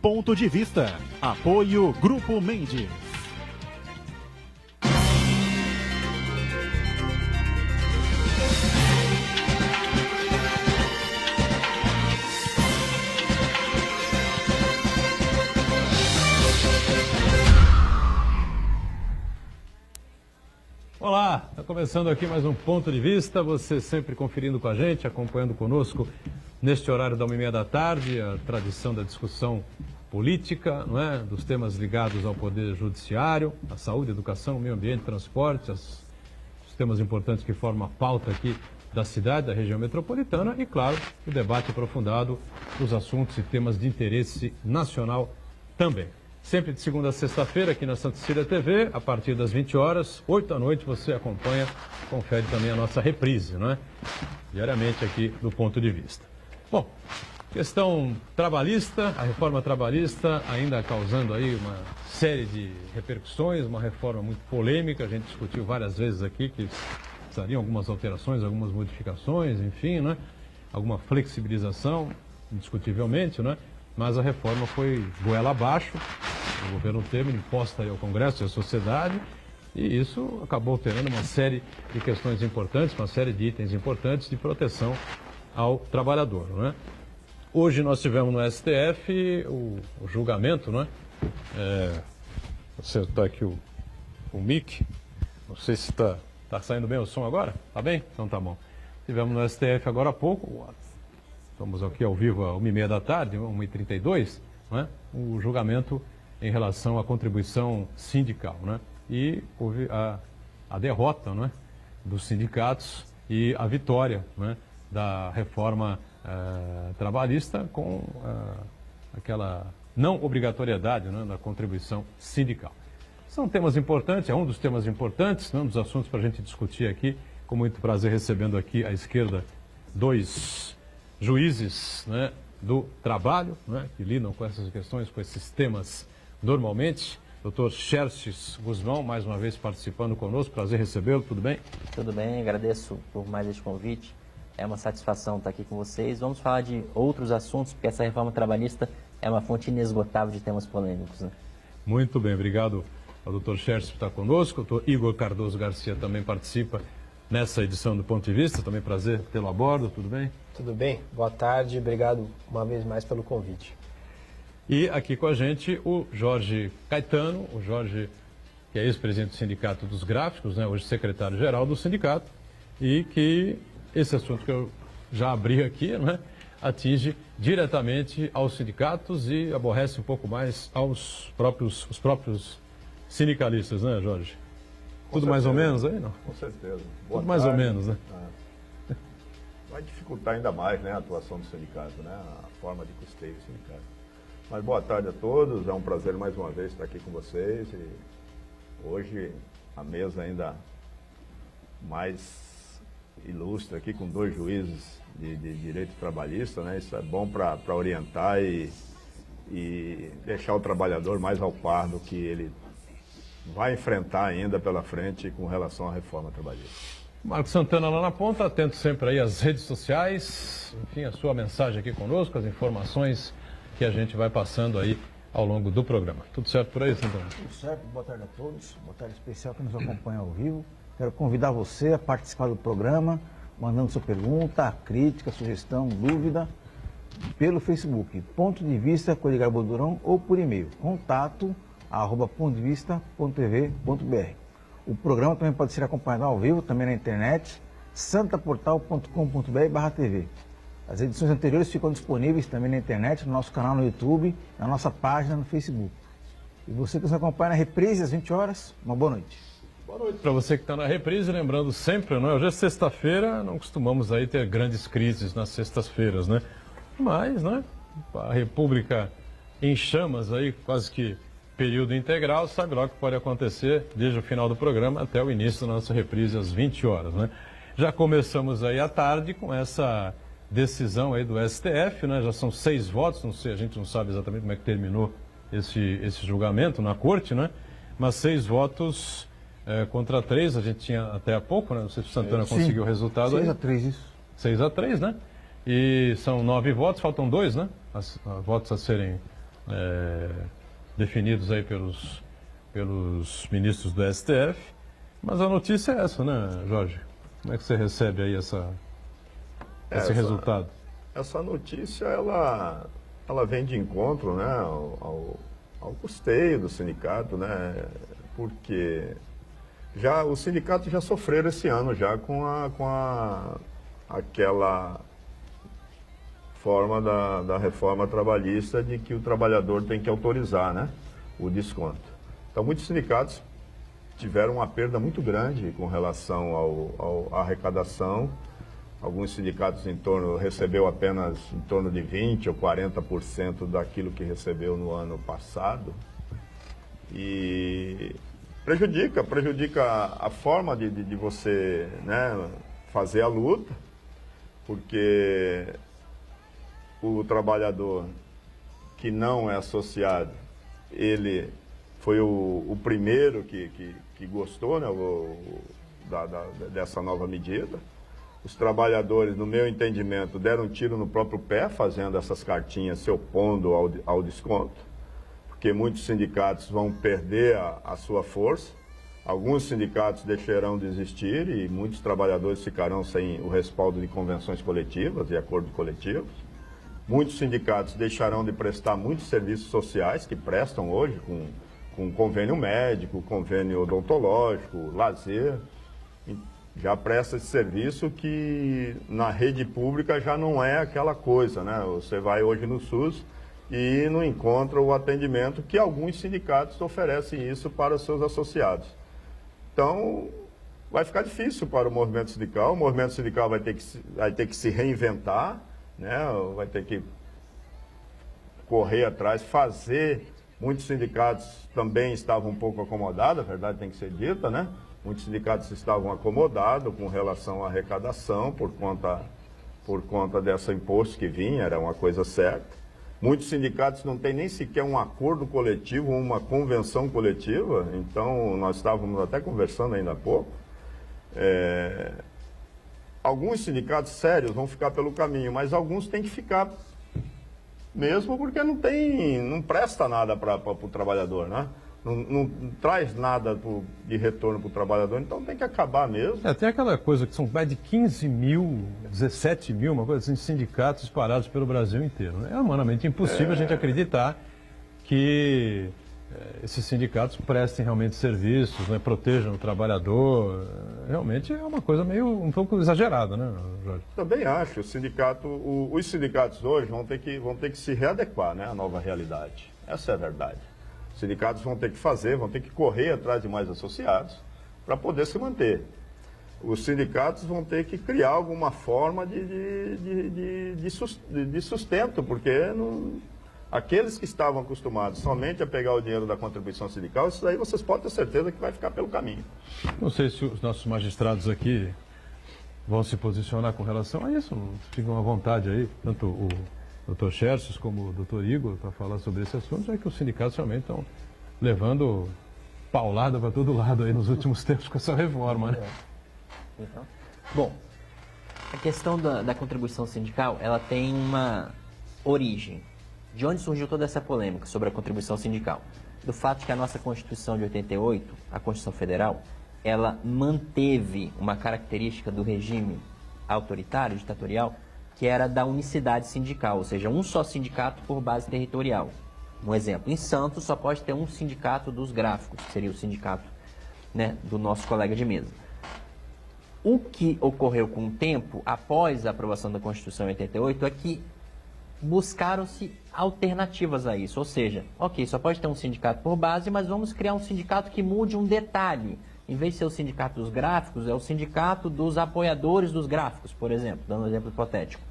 Ponto de Vista. Apoio Grupo Mendes. Olá, está começando aqui mais um Ponto de Vista, você sempre conferindo com a gente, acompanhando conosco neste horário da 1h30 da tarde, a tradição da discussão política, não é? Dos temas ligados ao Poder Judiciário, a saúde, educação, meio ambiente, transporte, os temas importantes que formam a pauta aqui da cidade, da região metropolitana e, claro, o debate aprofundado dos assuntos e temas de interesse nacional também. Sempre de segunda a sexta-feira aqui na Santa Cecília TV, a partir das 20 horas, 8 da noite, você acompanha, confere também a nossa reprise, não é? Diariamente aqui do Ponto de Vista. Bom, questão trabalhista, a reforma trabalhista ainda causando aí uma série de repercussões, uma reforma muito polêmica, a gente discutiu várias vezes aqui que precisariam algumas alterações, algumas modificações, enfim, né? Alguma flexibilização, indiscutivelmente, né? Mas a reforma foi goela abaixo, o governo Temer imposta aí ao Congresso e à sociedade, e isso acabou tendo uma série de questões importantes, uma série de itens importantes de proteção ao trabalhador, né? Hoje nós tivemos no STF o julgamento, né? Você está aqui o mic, não sei se está saindo bem o som agora, tá bem? Então tá bom. Tivemos no STF agora há pouco, estamos aqui ao vivo às 1h30 da tarde, 1h32, né? O julgamento em relação à contribuição sindical, né? E houve a derrota, né, dos sindicatos e a vitória, né, da reforma trabalhista com aquela não obrigatoriedade, né, da contribuição sindical. São temas importantes, é um dos temas importantes, né, um dos assuntos para a gente discutir aqui, com muito prazer recebendo aqui à esquerda dois juízes, né, do trabalho, né, que lidam com essas questões, com esses temas normalmente. Dr. Xerxes Guzmão, mais uma vez participando conosco, prazer recebê-lo, tudo bem? Tudo bem, agradeço por mais este convite, é uma satisfação estar aqui com vocês. Vamos falar de outros assuntos, porque essa reforma trabalhista é uma fonte inesgotável de temas polêmicos, né? Muito bem, obrigado ao Dr. Xerxes por estar conosco, o Dr. Igor Cardoso Garcia também participa nessa edição do Ponto de Vista, também prazer tê-lo a bordo, tudo bem? Tudo bem, boa tarde, obrigado uma vez mais pelo convite. E aqui com a gente o Jorge Caetano, o Jorge que é ex-presidente do Sindicato dos Gráficos, né, hoje secretário-geral do sindicato, e que esse assunto que eu já abri aqui, né, atinge diretamente aos sindicatos e aborrece um pouco mais os próprios sindicalistas, né, Jorge? Tudo mais ou menos aí, não? Com certeza. Tudo mais ou menos, né? Vai dificultar ainda mais, né, a atuação do sindicato, né, a forma de custeio do sindicato. Mas boa tarde a todos, é um prazer mais uma vez estar aqui com vocês e hoje a mesa ainda mais ilustre aqui com dois juízes de direito trabalhista, né, isso é bom para orientar e deixar o trabalhador mais ao par do que ele vai enfrentar ainda pela frente com relação à reforma trabalhista. Marcos Santana lá na ponta, atento sempre aí às redes sociais, enfim, a sua mensagem aqui conosco, as informações que a gente vai passando aí ao longo do programa. Tudo certo por aí, Santana? Tudo certo, boa tarde a todos, boa tarde especial que nos acompanha ao vivo. Quero convidar você a participar do programa, mandando sua pergunta, crítica, sugestão, dúvida, pelo Facebook, Ponto de Vista com Edgar Bodurão, ou por e-mail, contato@pontodevista.tv.br. O programa também pode ser acompanhado ao vivo, também na internet, santaportal.com.br/tv. As edições anteriores ficam disponíveis também na internet, no nosso canal no YouTube, na nossa página no Facebook. E você que nos acompanha na reprise às 20 horas, uma boa noite. Boa noite para você que está na reprise, lembrando sempre, não é? Hoje é sexta-feira, não costumamos aí ter grandes crises nas sextas-feiras, né? Mas, né, a República em chamas aí, quase que período integral, sabe lá o que pode acontecer desde o final do programa até o início da nossa reprise às 20 horas, né? Já começamos aí à tarde com essa decisão aí do STF, né? Já são 6 votos, não sei, a gente não sabe exatamente como é que terminou esse julgamento na corte, né? Mas 6 votos contra 3, a gente tinha até há pouco, né? Não sei se o Santana conseguiu o resultado aí. 6-3, isso. 6-3, né? E são 9 votos, faltam 2, né? Votos a serem definidos aí pelos ministros do STF. Mas a notícia é essa, né, Jorge? Como é que você recebe aí esse resultado? Essa notícia, ela vem de encontro, né, ao custeio do sindicato, né, porque os sindicatos já sofreram esse ano já com aquela forma da reforma trabalhista de que o trabalhador tem que autorizar, né, o desconto. Então, muitos sindicatos tiveram uma perda muito grande com relação à arrecadação. Alguns sindicatos recebeu apenas em torno de 20% ou 40% daquilo que recebeu no ano passado. E prejudica a forma de você, né, fazer a luta, porque o trabalhador que não é associado, ele foi o primeiro que gostou, né, dessa nova medida. Os trabalhadores, no meu entendimento, deram um tiro no próprio pé, fazendo essas cartinhas, se opondo ao desconto, porque muitos sindicatos vão perder a sua força, alguns sindicatos deixarão de existir e muitos trabalhadores ficarão sem o respaldo de convenções coletivas e acordos coletivos. Muitos sindicatos deixarão de prestar muitos serviços sociais que prestam hoje, com convênio médico, convênio odontológico, lazer. Já presta esse serviço que na rede pública já não é aquela coisa, né? Você vai hoje no SUS e não encontra o atendimento que alguns sindicatos oferecem isso para os seus associados. Então, vai ficar difícil para o movimento sindical vai ter que se reinventar, né? Vai ter que correr atrás, fazer. Muitos sindicatos também estavam um pouco acomodados, a verdade tem que ser dita, né? Muitos sindicatos estavam acomodados com relação à arrecadação por conta desse imposto que vinha, era uma coisa certa. Muitos sindicatos não têm nem sequer um acordo coletivo, uma convenção coletiva, então nós estávamos até conversando ainda há pouco. Alguns sindicatos sérios vão ficar pelo caminho, mas alguns têm que ficar mesmo porque não presta nada para o trabalhador, né? Não traz nada de retorno para o trabalhador, então tem que acabar mesmo. Tem aquela coisa que são mais de 15 mil, 17 mil, uma coisa assim, sindicatos espalhados pelo Brasil inteiro, né? É humanamente impossível a gente acreditar que esses sindicatos prestem realmente serviços, né, protejam o trabalhador. Realmente é uma coisa meio um pouco exagerada, né, Jorge? Também acho. Os sindicatos hoje vão ter que se readequar, né, à nova realidade. Essa é a verdade. Os sindicatos vão ter que correr atrás de mais associados para poder se manter. Os sindicatos vão ter que criar alguma forma de sustento, porque aqueles que estavam acostumados somente a pegar o dinheiro da contribuição sindical, isso daí vocês podem ter certeza que vai ficar pelo caminho. Não sei se os nossos magistrados aqui vão se posicionar com relação a isso. Ficam à vontade aí, tanto o Dr. Xerxes como o Dr. Igor, para falar sobre esse assunto, já que os sindicatos realmente estão levando paulada para todo lado aí nos últimos tempos com essa reforma, né? Então, bom, a questão da contribuição sindical, ela tem uma origem. De onde surgiu toda essa polêmica sobre a contribuição sindical? Do fato de que a nossa Constituição de 88, a Constituição Federal, ela manteve uma característica do regime autoritário, ditatorial, que era da unicidade sindical, ou seja, um só sindicato por base territorial. Um exemplo, em Santos só pode ter um sindicato dos gráficos, que seria o sindicato, né, do nosso colega de mesa. O que ocorreu com o tempo, após a aprovação da Constituição em 88, é que buscaram-se alternativas a isso, ou seja, ok, só pode ter um sindicato por base, mas vamos criar um sindicato que mude um detalhe. Em vez de ser o sindicato dos gráficos, é o sindicato dos apoiadores dos gráficos, por exemplo, dando um exemplo hipotético.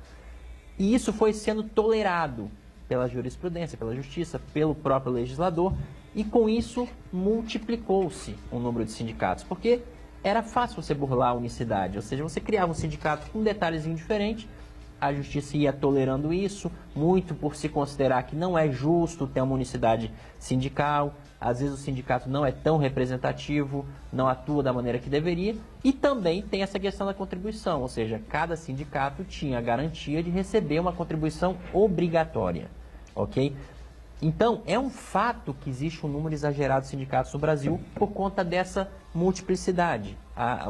E isso foi sendo tolerado pela jurisprudência, pela justiça, pelo próprio legislador, e com isso multiplicou-se o número de sindicatos, porque era fácil você burlar a unicidade, ou seja, você criava um sindicato com um detalhezinho diferente, a justiça ia tolerando isso, muito por se considerar que não é justo ter uma unicidade sindical, às vezes o sindicato não é tão representativo, não atua da maneira que deveria, e também tem essa questão da contribuição, ou seja, cada sindicato tinha a garantia de receber uma contribuição obrigatória, ok? Então, é um fato que existe um número exagerado de sindicatos no Brasil por conta dessa multiplicidade.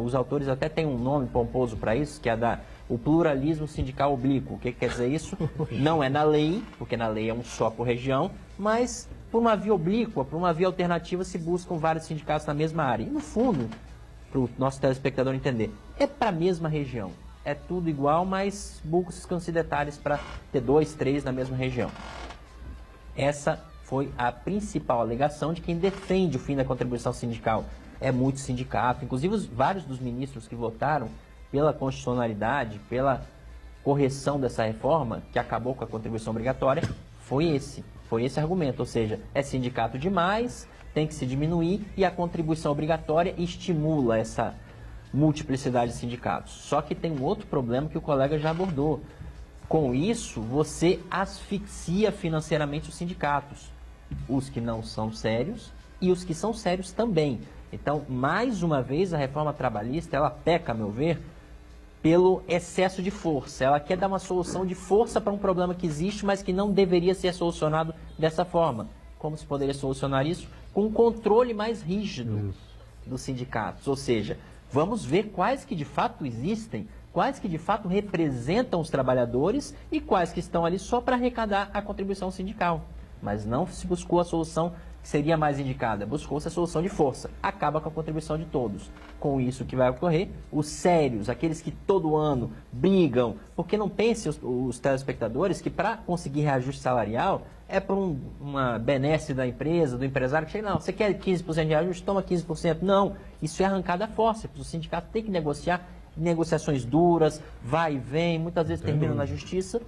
Os autores até têm um nome pomposo para isso, que é o pluralismo sindical oblíquo. O que quer dizer isso? Não é na lei, porque na lei é um só por região, mas por uma via oblíqua, por uma via alternativa, se buscam vários sindicatos na mesma área. E, no fundo, para o nosso telespectador entender, é para a mesma região. É tudo igual, mas buscam-se detalhes para ter 2, 3 na mesma região. Essa foi a principal alegação de quem defende o fim da contribuição sindical. É muito sindicato, inclusive vários dos ministros que votaram pela constitucionalidade, pela correção dessa reforma, que acabou com a contribuição obrigatória, foi esse argumento, ou seja, é sindicato demais, tem que se diminuir e a contribuição obrigatória estimula essa multiplicidade de sindicatos. Só que tem um outro problema que o colega já abordou. Com isso, você asfixia financeiramente os sindicatos, os que não são sérios e os que são sérios também. Então, mais uma vez, a reforma trabalhista, ela peca, a meu ver, pelo excesso de força. Ela quer dar uma solução de força para um problema que existe, mas que não deveria ser solucionado dessa forma. Como se poderia solucionar isso? Com um controle mais rígido dos sindicatos. Ou seja, vamos ver quais que de fato existem, quais que de fato representam os trabalhadores e quais que estão ali só para arrecadar a contribuição sindical. Mas não se buscou a solução que seria mais indicada, buscou-se a solução de força. Acaba com a contribuição de todos. Com isso, o que vai ocorrer? Os sérios, aqueles que todo ano brigam, porque não pensem os telespectadores que para conseguir reajuste salarial é por uma benesse da empresa, do empresário, que chega, não, você quer 15% de reajuste? Toma 15%. Não, isso é arrancada a forceps. O sindicato tem que negociar, negociações duras, vai e vem, muitas vezes terminam na justiça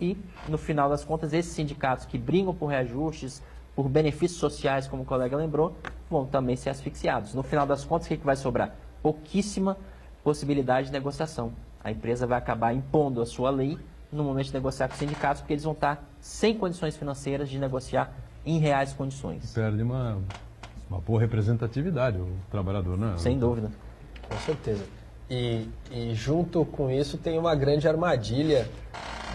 e, no final das contas, esses sindicatos que brigam por reajustes, por benefícios sociais, como o colega lembrou, vão também ser asfixiados. No final das contas, o que vai sobrar? Pouquíssima possibilidade de negociação. A empresa vai acabar impondo a sua lei no momento de negociar com os sindicatos, porque eles vão estar sem condições financeiras de negociar em reais condições. Perde uma boa representatividade o trabalhador, né? Sem dúvida. Com certeza. E junto com isso tem uma grande armadilha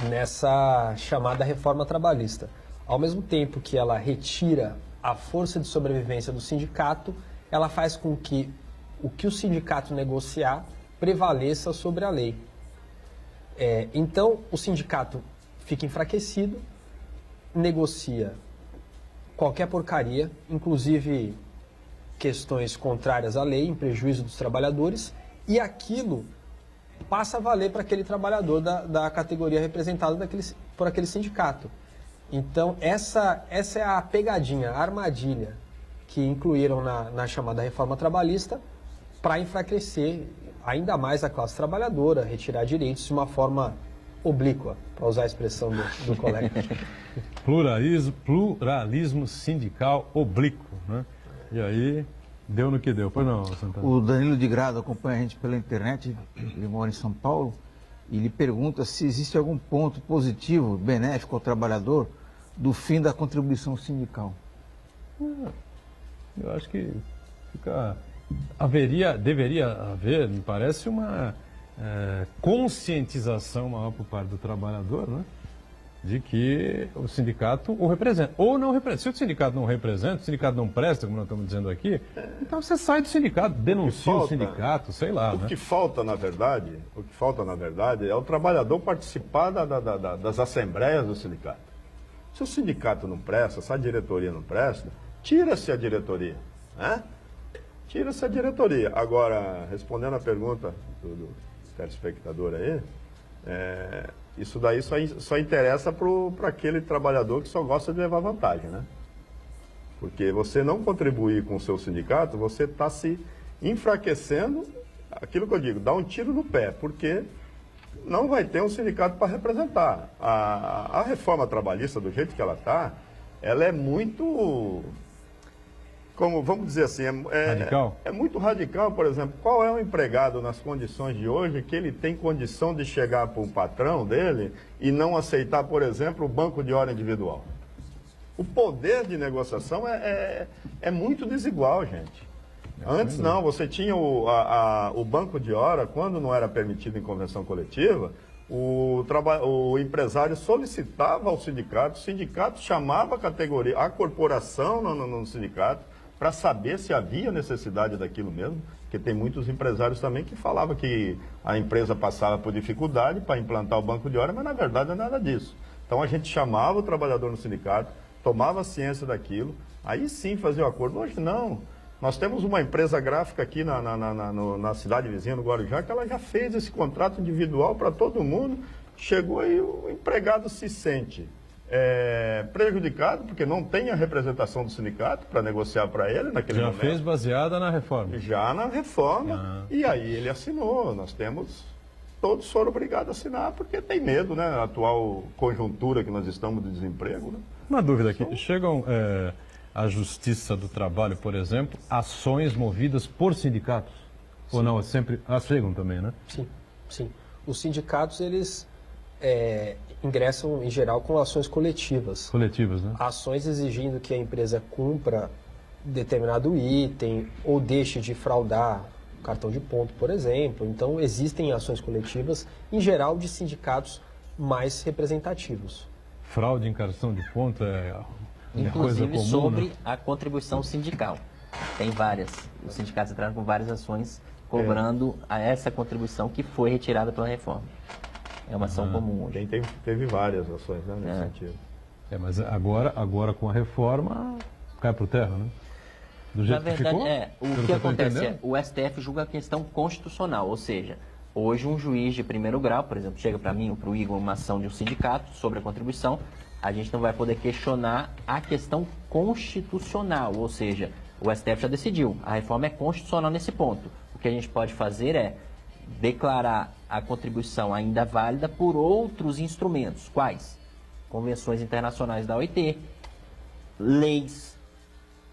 nessa chamada reforma trabalhista. Ao mesmo tempo que ela retira a força de sobrevivência do sindicato, ela faz com que o que o sindicato negociar prevaleça sobre a lei. Então, o sindicato fica enfraquecido, negocia qualquer porcaria, inclusive questões contrárias à lei, em prejuízo dos trabalhadores, e aquilo passa a valer para aquele trabalhador da categoria representada por aquele sindicato. Então, essa é a pegadinha, a armadilha que incluíram na chamada reforma trabalhista para enfraquecer ainda mais a classe trabalhadora, retirar direitos de uma forma oblíqua, para usar a expressão do colega. Pluralismo sindical oblíquo, né? E aí, deu no que deu. Pois não, Santana? O Danilo de Grado acompanha a gente pela internet, ele mora em São Paulo, e ele pergunta se existe algum ponto positivo, benéfico ao trabalhador, do fim da contribuição sindical. Eu acho que deveria haver, me parece, uma conscientização maior por parte do trabalhador, né? De que o sindicato o representa. Ou não representa. Se o sindicato não representa, o sindicato não presta, como nós estamos dizendo aqui, então você sai do sindicato, denuncia o sindicato, sei lá. O que falta, na verdade, é o trabalhador participar das assembleias do sindicato. Se o sindicato não presta, se a diretoria não presta, tira-se a diretoria, né? Tira-se a diretoria. Agora, respondendo a pergunta do telespectador aí, isso daí só interessa para aquele trabalhador que só gosta de levar vantagem, né? Porque você não contribuir com o seu sindicato, você está se enfraquecendo, aquilo que eu digo, dá um tiro no pé, porque não vai ter um sindicato para representar. A reforma trabalhista, do jeito que ela está, ela é muito, vamos dizer assim, radical? É muito radical. Por exemplo, qual é o empregado nas condições de hoje que ele tem condição de chegar para o patrão dele e não aceitar, por exemplo, o banco de hora individual? O poder de negociação é muito desigual, gente. Antes não, você tinha o banco de hora, quando não era permitido em convenção coletiva, o empresário solicitava ao sindicato, o sindicato chamava a categoria, a corporação no sindicato, para saber se havia necessidade daquilo mesmo, porque tem muitos empresários também que falavam que a empresa passava por dificuldade para implantar o banco de horas, mas na verdade não é nada disso. Então a gente chamava o trabalhador no sindicato, tomava ciência daquilo, aí sim fazia o acordo. Hoje não. Nós temos uma empresa gráfica aqui na cidade vizinha, no Guarujá, que ela já fez esse contrato individual para todo mundo. Chegou e o empregado se sente prejudicado, porque não tem a representação do sindicato para negociar para ele naquele momento. Já fez baseada na reforma. Já na reforma, e aí ele assinou. Todos foram obrigados a assinar, porque tem medo, né? A atual conjuntura que nós estamos de desemprego, né? Uma dúvida aqui. Chegam à Justiça do Trabalho, por exemplo, ações movidas por sindicatos? Sim. Ou não? Sempre chegam também, né? Sim, sim. Os sindicatos, eles ingressam, em geral, com ações coletivas. Coletivas, né? Ações exigindo que a empresa cumpra determinado item ou deixe de fraudar cartão de ponto, por exemplo. Então, existem ações coletivas, em geral, de sindicatos mais representativos. Fraude em cartão de ponto é uma coisa Inclusive comum, sobre né? a contribuição sindical. Tem várias. Os sindicatos entraram com várias ações cobrando essa contribuição que foi retirada pela reforma. É uma ação comum hoje. Teve várias ações, né, nesse sentido. Mas agora com a reforma cai por terra, né? Do jeito Na verdade, que ficou? o que acontece é, o STF julga a questão constitucional, ou seja, hoje um juiz de primeiro grau, por exemplo, chega para mim ou para o Igor uma ação de um sindicato sobre a contribuição, a gente não vai poder questionar a questão constitucional, ou seja, o STF já decidiu, a reforma é constitucional nesse ponto. O que a gente pode fazer é declarar a contribuição ainda válida por outros instrumentos. Quais? Convenções internacionais da OIT, leis.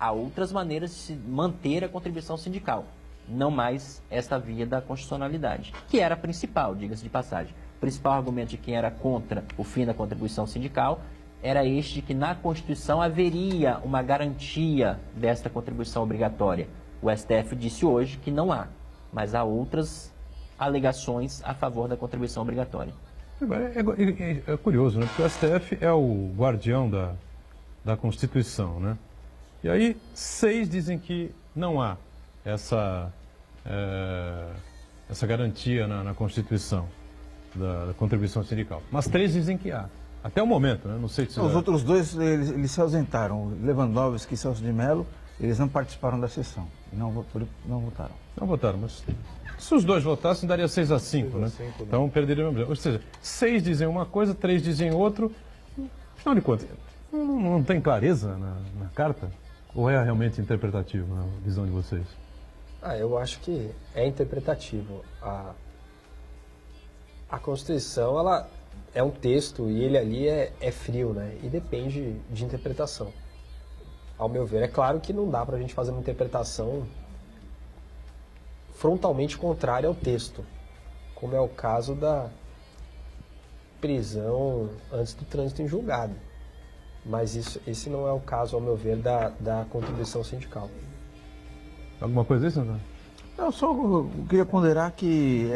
Há outras maneiras de se manter a contribuição sindical, não mais esta via da constitucionalidade, que era a principal, diga-se de passagem. O principal argumento de quem era contra o fim da contribuição sindical era este de que na Constituição haveria uma garantia desta contribuição obrigatória. O STF disse hoje que não há, mas há outras alegações a favor da contribuição obrigatória. É curioso, né? Porque o STF é o guardião da Constituição, né? E aí, 6 dizem que não há essa garantia na Constituição da contribuição sindical. Mas 3 dizem que há. Até o momento, né? Não sei se... Os outros 2, eles se ausentaram. Lewandowski e Celso de Mello, eles não participaram da sessão. Não votaram. Não votaram, mas se os 2 votassem, daria 6-5, né? Então perderia mesmo. Ou seja, 6 dizem uma coisa, 3 dizem outro. Afinal de contas, não tem clareza na carta? Ou é realmente interpretativo, na visão de vocês? Eu acho que é interpretativo. A Constituição, ela é um texto e ele ali é frio, né? E depende de interpretação. Ao meu ver, é claro que não dá para a gente fazer uma interpretação frontalmente contrária ao texto, como é o caso da prisão antes do trânsito em julgado. Mas esse não é o caso, ao meu ver, da contribuição sindical. Alguma coisa disso, Antônio? Eu só queria ponderar que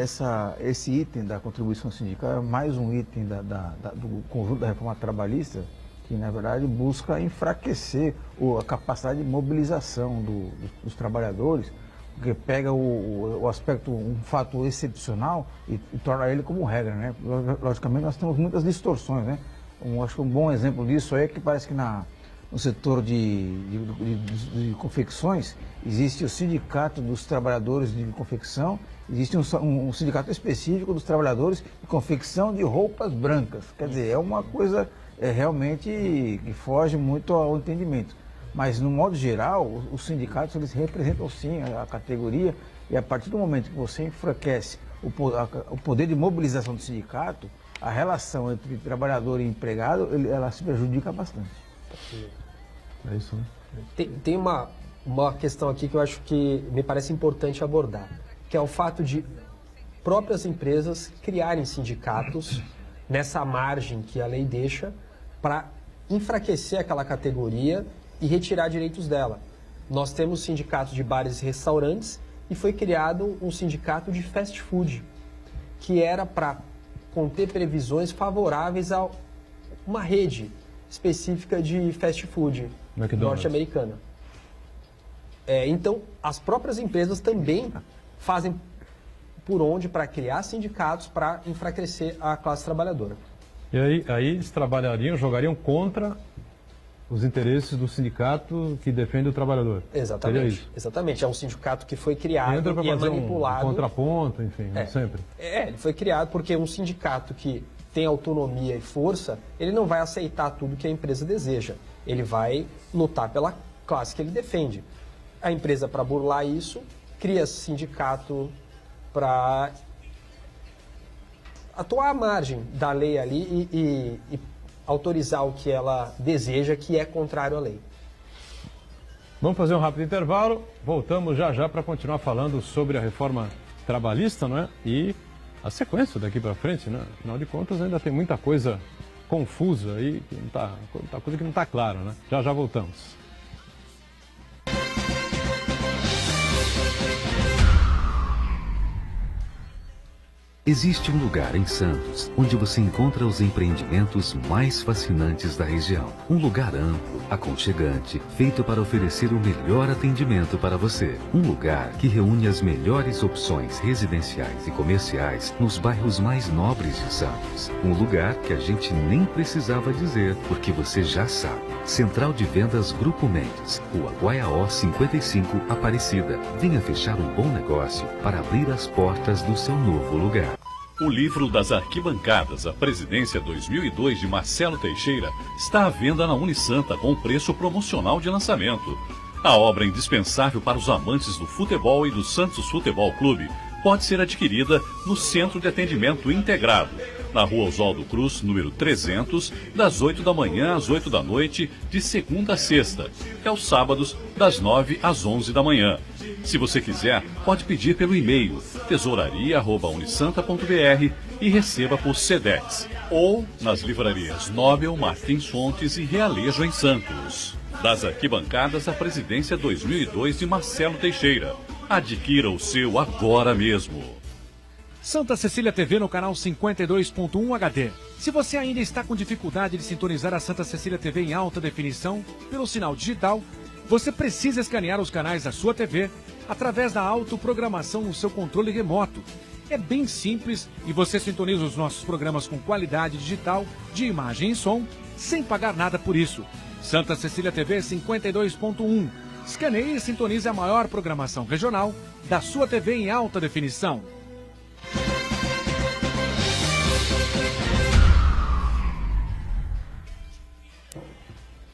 esse item da contribuição sindical é mais um item do conjunto da reforma trabalhista que, na verdade, busca enfraquecer a capacidade de mobilização dos trabalhadores, porque pega o aspecto, um fato excepcional e torna ele como regra, né? Logicamente, nós temos muitas distorções, né? Acho que um bom exemplo disso é que parece que no setor de confecções existe o sindicato dos trabalhadores de confecção, existe um sindicato específico dos trabalhadores de confecção de roupas brancas. Quer dizer, é uma coisa realmente que foge muito ao entendimento. Mas, no modo geral, os sindicatos eles representam sim a categoria e a partir do momento que você enfraquece o poder de mobilização do sindicato, a relação entre trabalhador e empregado, ela se prejudica bastante. É isso, né? Tem uma questão aqui que eu acho que me parece importante abordar, que é o fato de próprias empresas criarem sindicatos nessa margem que a lei deixa para enfraquecer aquela categoria e retirar direitos dela. Nós temos sindicatos de bares e restaurantes e foi criado um sindicato de fast food, que era para conter previsões favoráveis a uma rede específica de fast food norte-americana. Então, as próprias empresas também fazem por onde para criar sindicatos para enfraquecer a classe trabalhadora. E aí eles jogariam contra os interesses do sindicato que defende o trabalhador. Exatamente. Exatamente. É um sindicato que foi criado e é manipulado. Um contraponto, enfim, sempre. Ele foi criado porque um sindicato que tem autonomia e força, ele não vai aceitar tudo que a empresa deseja. Ele vai lutar pela classe que ele defende. A empresa, para burlar isso, cria sindicato para atuar à margem da lei ali e autorizar o que ela deseja, que é contrário à lei. Vamos fazer um rápido intervalo, voltamos já para continuar falando sobre a reforma trabalhista, não é? E a sequência daqui para frente, né? Afinal de contas, ainda tem muita coisa confusa aí, que não tá, muita coisa que não está clara, né? Já voltamos. Existe um lugar em Santos onde você encontra os empreendimentos mais fascinantes da região. Um lugar amplo, aconchegante, feito para oferecer o melhor atendimento para você. Um lugar que reúne as melhores opções residenciais e comerciais nos bairros mais nobres de Santos. Um lugar que a gente nem precisava dizer, porque você já sabe. Central de Vendas Grupo Mendes, Rua Guaiaó 55, Aparecida. Venha fechar um bom negócio para abrir as portas do seu novo lugar. O livro das arquibancadas, a Presidência 2002 de Marcelo Teixeira, está à venda na Unisanta com preço promocional de lançamento. A obra indispensável para os amantes do futebol e do Santos Futebol Clube pode ser adquirida no Centro de Atendimento Integrado, na Rua Oswaldo Cruz, número 300, das 8 da manhã às 8 da noite, de segunda a sexta, e aos sábados, das 9 às 11 da manhã. Se você quiser, pode pedir pelo e-mail tesouraria@unisanta.br e receba por Sedex, ou nas livrarias Nobel, Martins Fontes e Realejo em Santos. Das arquibancadas, a Presidência 2002 de Marcelo Teixeira. Adquira o seu agora mesmo. Santa Cecília TV no canal 52.1 HD. Se você ainda está com dificuldade de sintonizar a Santa Cecília TV em alta definição pelo sinal digital, você precisa escanear os canais da sua TV através da autoprogramação no seu controle remoto. É bem simples e você sintoniza os nossos programas com qualidade digital de imagem e som sem pagar nada por isso. Santa Cecília TV 52.1. Escaneie e sintonize a maior programação regional da sua TV em alta definição.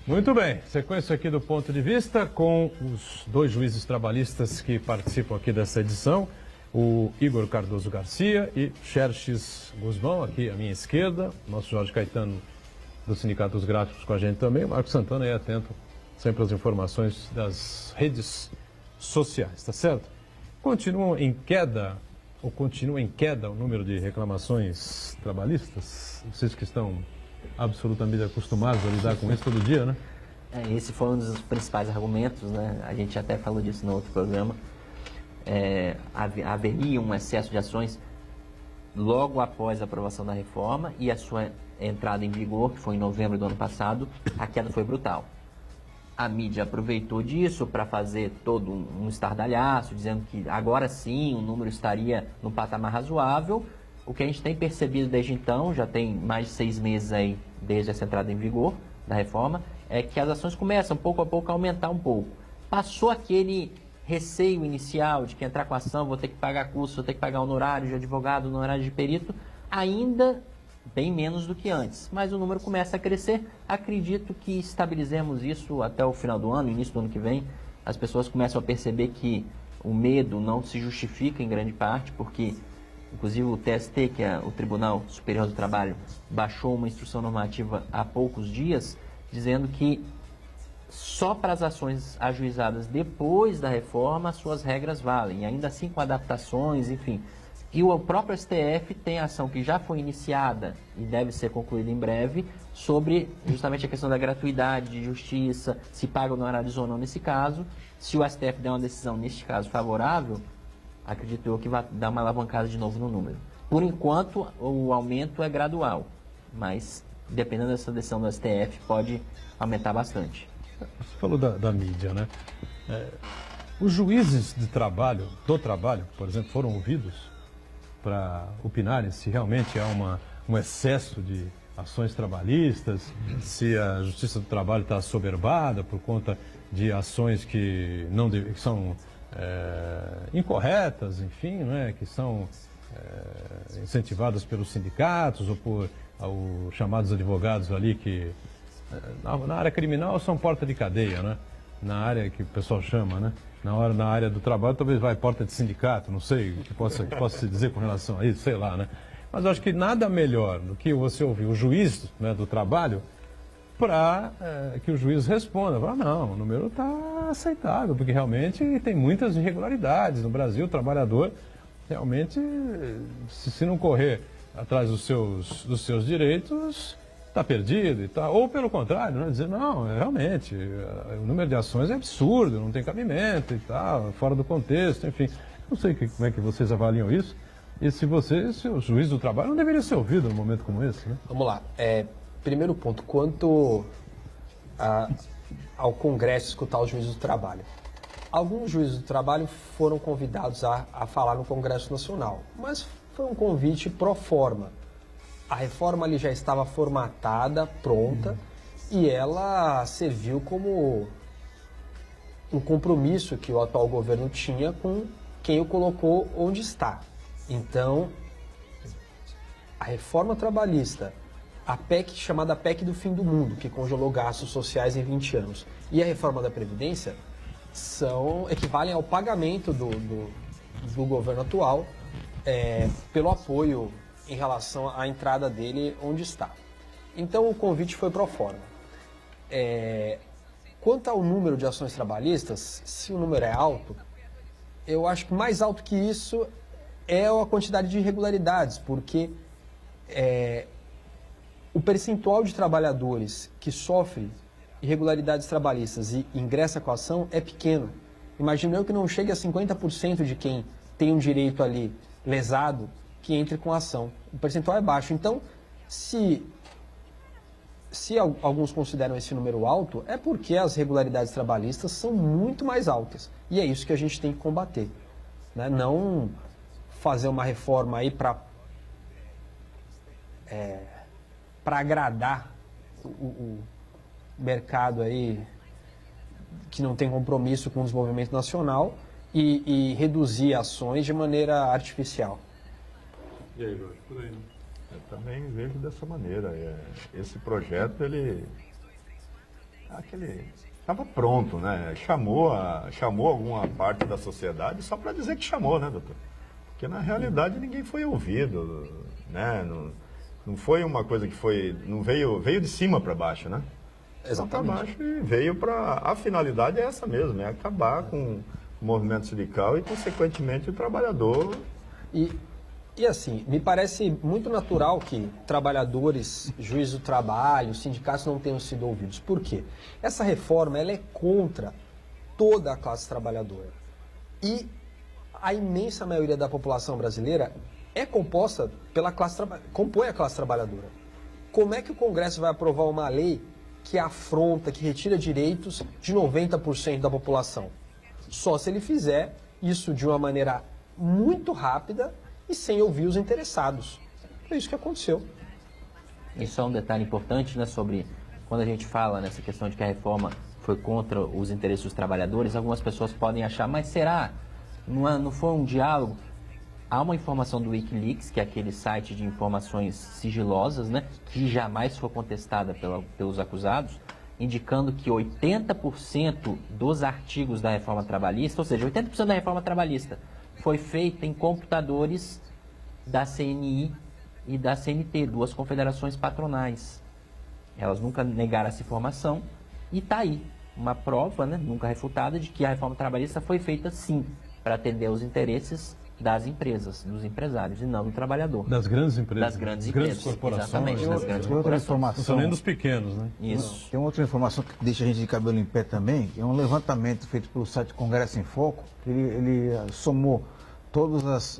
Muito bem, sequência aqui do Ponto de Vista com os dois juízes trabalhistas que participam aqui dessa edição, o Igor Cardoso Garcia e Xerxes Guzmão, aqui à minha esquerda, nosso Jorge Caetano do Sindicato dos Gráficos com a gente também, o Marco Santana aí atento sempre às informações das redes sociais, tá certo? Continua em queda o número de reclamações trabalhistas? Vocês que estão absolutamente acostumados a lidar com isso todo dia, né? Esse foi um dos principais argumentos, né? A gente até falou disso no outro programa. Haveria um excesso de ações logo após a aprovação da reforma e a sua entrada em vigor, que foi em novembro do ano passado, a queda foi brutal. A mídia aproveitou disso para fazer todo um estardalhaço, dizendo que agora sim o número estaria no patamar razoável. O que a gente tem percebido desde então, já tem mais de 6 meses aí desde essa entrada em vigor da reforma, é que as ações começam pouco a pouco a aumentar um pouco. Passou aquele receio inicial de que entrar com a ação, vou ter que pagar custo, vou ter que pagar honorário de advogado, honorário de perito, ainda bem menos do que antes. Mas o número começa a crescer. Acredito que estabilizemos isso até o final do ano, início do ano que vem. As pessoas começam a perceber que o medo não se justifica em grande parte, porque inclusive o TST, que é o Tribunal Superior do Trabalho, baixou uma instrução normativa há poucos dias, dizendo que só para as ações ajuizadas depois da reforma, suas regras valem, ainda assim com adaptações, enfim. E o próprio STF tem ação que já foi iniciada e deve ser concluída em breve, sobre justamente a questão da gratuidade de justiça, se paga honorários ou não nesse caso. Se o STF der uma decisão, neste caso, favorável, acredito eu que vai dar uma alavancada de novo no número. Por enquanto, o aumento é gradual, mas dependendo dessa decisão do STF, pode aumentar bastante. Você falou da mídia, né? Os juízes do trabalho, por exemplo, foram ouvidos para opinarem se realmente há um excesso de ações trabalhistas, se a Justiça do Trabalho está assoberbada por conta de ações que são incorretas, enfim, né? Que são incentivadas pelos sindicatos ou por os chamados advogados ali que na área criminal são porta de cadeia, né? Na área que o pessoal chama, né? Na área do trabalho talvez vai porta de sindicato, não sei o que possa se dizer com relação a isso, sei lá, né? Mas eu acho que nada melhor do que você ouvir o juiz, né, do trabalho para que o juiz responda. Não, o número está aceitável, porque realmente tem muitas irregularidades. No Brasil, o trabalhador realmente, se não correr atrás dos seus direitos, está perdido e tal. Ou pelo contrário, né? Dizer, não, realmente, o número de ações é absurdo, não tem cabimento e tal, fora do contexto, enfim. Não sei como é que vocês avaliam isso. E se o juiz do trabalho não deveria ser ouvido num momento como esse, né? Vamos lá. Primeiro ponto, quanto ao Congresso escutar os juízes do trabalho. Alguns juízes do trabalho foram convidados a falar no Congresso Nacional, mas foi um convite pro forma. A reforma ali já estava formatada, pronta, e ela serviu como um compromisso que o atual governo tinha com quem o colocou onde está. Então, a reforma trabalhista, a PEC chamada PEC do fim do mundo, que congelou gastos sociais em 20 anos, e a reforma da Previdência equivalem ao pagamento do governo atual pelo apoio em relação à entrada dele onde está. Então, o convite foi pro forma. Quanto ao número de ações trabalhistas, se o número é alto, eu acho que mais alto que isso é a quantidade de irregularidades, porque o percentual de trabalhadores que sofre irregularidades trabalhistas e ingressa com a ação é pequeno. Imagino eu que não chegue a 50% de quem tem um direito ali lesado que entre com a ação. O percentual é baixo. Então, se alguns consideram esse número alto, é porque as irregularidades trabalhistas são muito mais altas. E é isso que a gente tem que combater, né? Não fazer uma reforma aí para agradar o mercado aí que não tem compromisso com o desenvolvimento nacional e reduzir ações de maneira artificial. E aí, Jorge, por aí, né? Eu também vejo dessa maneira. Esse projeto, ele estava pronto, né? Chamou alguma parte da sociedade só para dizer que chamou, né, doutor? Porque na realidade ninguém foi ouvido, né? Não foi uma coisa que não veio de cima para baixo, né? Exatamente. Para baixo e veio para... A finalidade é essa mesmo, é acabar com o movimento sindical e, consequentemente, o trabalhador. E assim, me parece muito natural que trabalhadores, juízes do trabalho, sindicatos não tenham sido ouvidos. Por quê? Essa reforma ela é contra toda a classe trabalhadora. E a imensa maioria da população brasileira é composta compõe a classe trabalhadora. Como é que o Congresso vai aprovar uma lei que afronta, que retira direitos de 90% da população? Só se ele fizer isso de uma maneira muito rápida e sem ouvir os interessados. Foi isso que aconteceu. E só um detalhe importante, né, sobre quando a gente fala nessa questão de que a reforma foi contra os interesses dos trabalhadores, algumas pessoas podem achar, mas será? Não foi um diálogo? Há uma informação do Wikileaks, que é aquele site de informações sigilosas, né, que jamais foi contestada pelos acusados, indicando que 80% dos artigos da reforma trabalhista, ou seja, 80% da reforma trabalhista, foi feita em computadores da CNI e da CNT, duas confederações patronais. Elas nunca negaram essa informação e está aí uma prova, né, nunca refutada, de que a reforma trabalhista foi feita sim para atender aos interesses das empresas, dos empresários e não do trabalhador. Das grandes empresas. Das grandes empresas. Corporações. Exatamente, das grandes Tem outra corporações. informação. Não são nem dos pequenos, né? Isso. Tem outra informação que deixa a gente de cabelo em pé também, que é um levantamento feito pelo site Congresso em Foco, que ele somou todos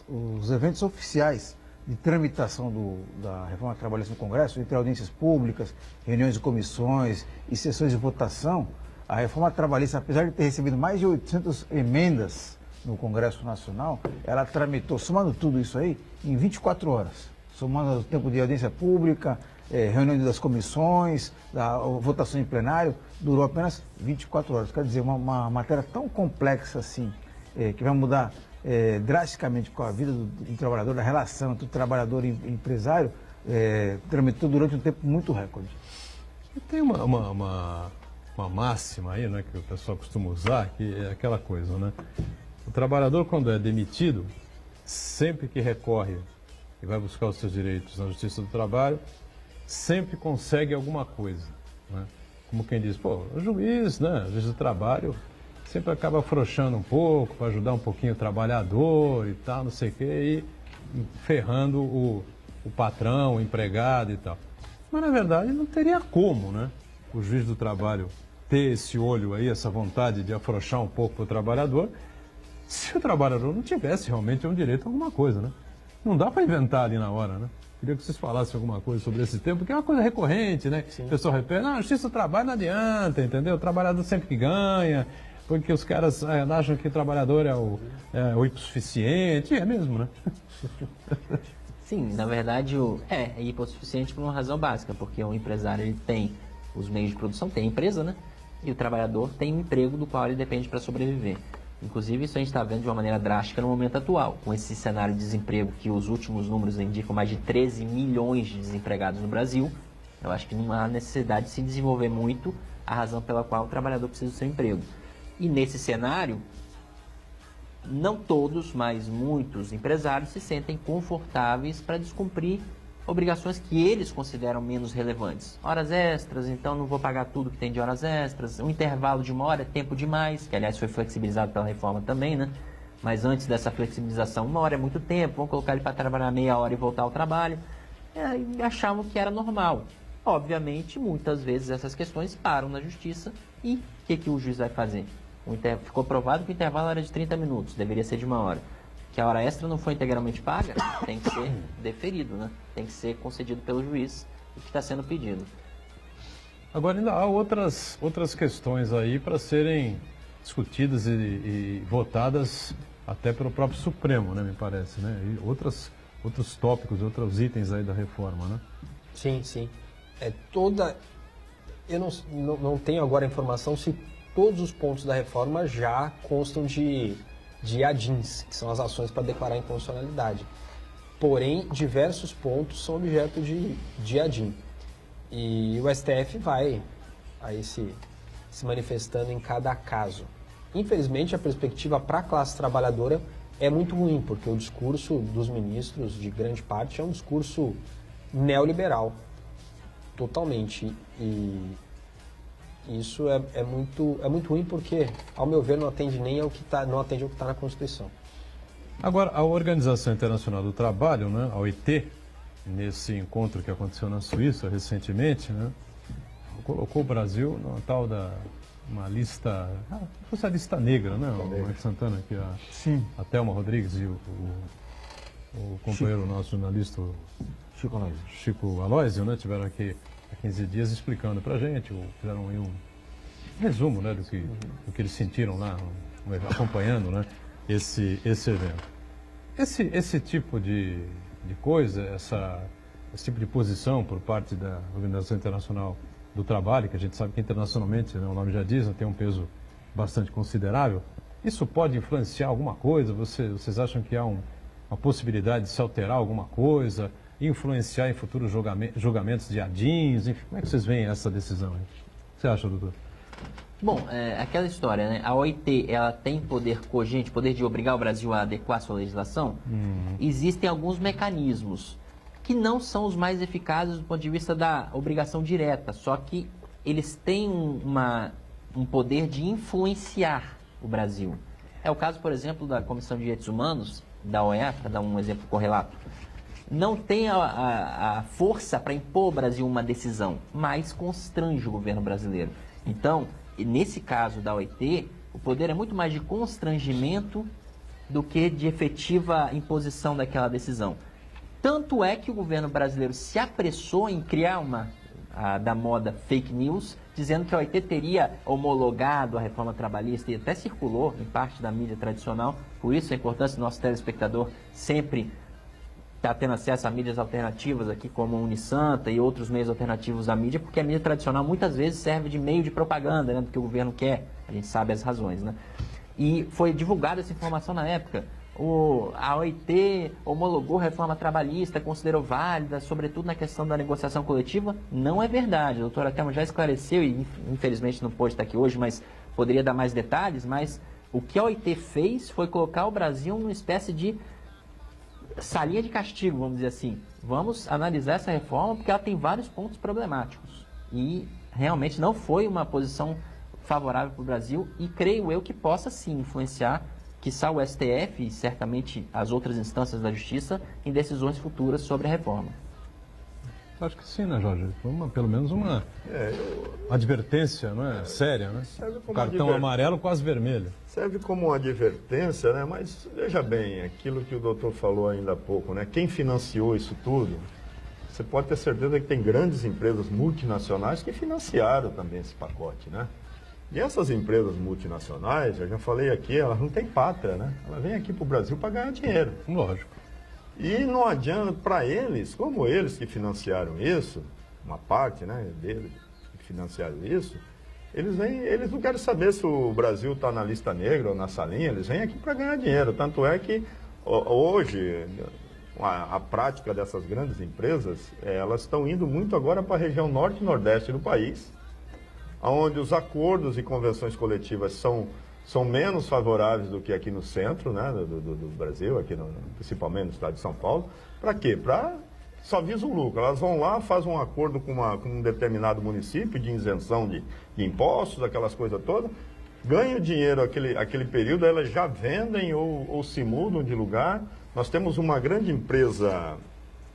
os eventos oficiais de tramitação da reforma trabalhista no Congresso, entre audiências públicas, reuniões de comissões e sessões de votação, a reforma trabalhista, apesar de ter recebido mais de 800 emendas no Congresso Nacional, ela tramitou, somando tudo isso aí, em 24 horas. Somando o tempo de audiência pública, reuniões das comissões, da votação em plenário, durou apenas 24 horas. Quer dizer, uma matéria tão complexa assim, que vai mudar drasticamente com a vida do trabalhador, da relação entre o trabalhador e o empresário, tramitou durante um tempo muito recorde. E tem uma máxima aí, né, que o pessoal costuma usar, que é aquela coisa, né? O trabalhador, quando é demitido, sempre que recorre e vai buscar os seus direitos na Justiça do Trabalho, sempre consegue alguma coisa, né? Como quem diz, pô, o juiz, né, o juiz do trabalho sempre acaba afrouxando um pouco para ajudar um pouquinho o trabalhador e tal, não sei o quê, e ferrando o patrão, o empregado e tal. Mas, na verdade, não teria como, né, o juiz do trabalho ter esse olho aí, essa vontade de afrouxar um pouco para o trabalhador, se o trabalhador não tivesse realmente um direito a alguma coisa, né? Não dá para inventar ali na hora, né? Queria que vocês falassem alguma coisa sobre esse tema, porque é uma coisa recorrente, né? Sim. O pessoal repete, a justiça do trabalho não adianta, entendeu? O trabalhador sempre que ganha, porque os caras acham que o trabalhador é o hipossuficiente, é mesmo, né? Sim, na verdade é hipossuficiente por uma razão básica, porque o empresário ele tem os meios de produção, tem a empresa, né? E o trabalhador tem um emprego do qual ele depende para sobreviver. Inclusive, isso a gente está vendo de uma maneira drástica no momento atual, com esse cenário de desemprego que os últimos números indicam mais de 13 milhões de desempregados no Brasil. Eu acho que não há necessidade de se desenvolver muito a razão pela qual o trabalhador precisa do seu emprego. E nesse cenário, não todos, mas muitos empresários se sentem confortáveis para descumprir obrigações que eles consideram menos relevantes. Horas extras, então não vou pagar tudo que tem de horas extras. Um intervalo de 1 hora é tempo demais, que aliás foi flexibilizado pela reforma também, né? Mas antes dessa flexibilização, 1 hora é muito tempo, vamos colocar ele para trabalhar meia hora e voltar ao trabalho. E achavam que era normal. Obviamente, muitas vezes essas questões param na justiça e o que o juiz vai fazer? Ficou provado que o intervalo era de 30 minutos, deveria ser de 1 hora. Que a hora extra não foi integralmente paga, tem que ser deferido, né? Tem que ser concedido pelo juiz o que está sendo pedido. Agora ainda há outras questões aí para serem discutidas e votadas até pelo próprio Supremo, né, me parece, né? E outros tópicos, outros itens aí da reforma, né? Sim, sim. Eu não tenho agora a informação se todos os pontos da reforma já constam de ADINs, que são as ações para declarar inconstitucionalidade. Porém, diversos pontos são objeto de ADIN. E o STF vai aí se manifestando em cada caso. Infelizmente, a perspectiva para a classe trabalhadora é muito ruim, porque o discurso dos ministros, de grande parte, é um discurso neoliberal, totalmente. E isso é muito ruim porque, ao meu ver, não atende nem ao que está na Constituição. Agora, a Organização Internacional do Trabalho, né, a OIT, nesse encontro que aconteceu na Suíça recentemente, né, colocou o Brasil numa tal uma lista, fosse a lista negra, né, o Marcos Santana, que a Thelma Rodrigues e o companheiro nosso jornalista, Chico Aloysio, né, tiveram aqui há 15 dias explicando para a gente, fizeram aí um resumo, né, do que eles sentiram lá, acompanhando, né, esse evento. Esse tipo de coisa, esse tipo de posição por parte da Organização Internacional do Trabalho, que a gente sabe que internacionalmente, né, o nome já diz, tem um peso bastante considerável, isso pode influenciar alguma coisa? Vocês acham que há uma possibilidade de se alterar alguma coisa, influenciar em futuros julgamentos de ADINs? Enfim, como é que vocês veem essa decisão aí? O que você acha, doutor? Bom, aquela história, né? A OIT, ela tem poder cogente, poder de obrigar o Brasil a adequar a sua legislação? Existem alguns mecanismos que não são os mais eficazes do ponto de vista da obrigação direta, só que eles têm um poder de influenciar o Brasil. É o caso, por exemplo, da Comissão de Direitos Humanos, da OEA, para dar um exemplo correlato. Não tem a força para impor ao Brasil uma decisão, mas constrange o governo brasileiro. Então, nesse caso da OIT, o poder é muito mais de constrangimento do que de efetiva imposição daquela decisão. Tanto é que o governo brasileiro se apressou em criar da moda fake news, dizendo que a OIT teria homologado a reforma trabalhista e até circulou em parte da mídia tradicional. Por isso a importância do nosso telespectador sempre estar tendo acesso a mídias alternativas aqui, como a Unisanta e outros meios alternativos da mídia, porque a mídia tradicional muitas vezes serve de meio de propaganda, né, do que o governo quer. A gente sabe as razões, né? E foi divulgada essa informação na época. A OIT homologou a reforma trabalhista, considerou válida, sobretudo na questão da negociação coletiva. Não é verdade. A doutora Thelma já esclareceu e infelizmente não pôde estar aqui hoje, mas poderia dar mais detalhes. Mas o que a OIT fez foi colocar o Brasil numa espécie de salinha de castigo, vamos dizer assim. Vamos analisar essa reforma porque ela tem vários pontos problemáticos. E realmente não foi uma posição favorável para o Brasil e creio eu que possa sim influenciar, quiçá o STF e certamente as outras instâncias da Justiça, em decisões futuras sobre a reforma. Acho que sim, né, Jorge? Pelo menos uma advertência, não é? Séria, né? Cartão amarelo quase vermelho. Serve como uma advertência, né? Mas veja bem, aquilo que o doutor falou ainda há pouco, né? Quem financiou isso tudo, você pode ter certeza que tem grandes empresas multinacionais que financiaram também esse pacote, né? E essas empresas multinacionais, eu já falei aqui, elas não têm pátria, né? Elas vêm aqui para o Brasil para ganhar dinheiro. Lógico. E não adianta para eles, como eles que financiaram isso, uma parte, né, deles que financiaram isso, eles não querem saber se o Brasil está na lista negra ou na salinha, eles vêm aqui para ganhar dinheiro. Tanto é que hoje a prática dessas grandes empresas, elas estão indo muito agora para a região norte e nordeste do país, onde os acordos e convenções coletivas são menos favoráveis do que aqui no centro, né, do Brasil, aqui principalmente no estado de São Paulo. Para quê? Só visa o lucro. Elas vão lá, fazem um acordo com um determinado município de isenção de impostos, aquelas coisas todas, ganham dinheiro aquele período, elas já vendem ou se mudam de lugar. Nós temos uma grande empresa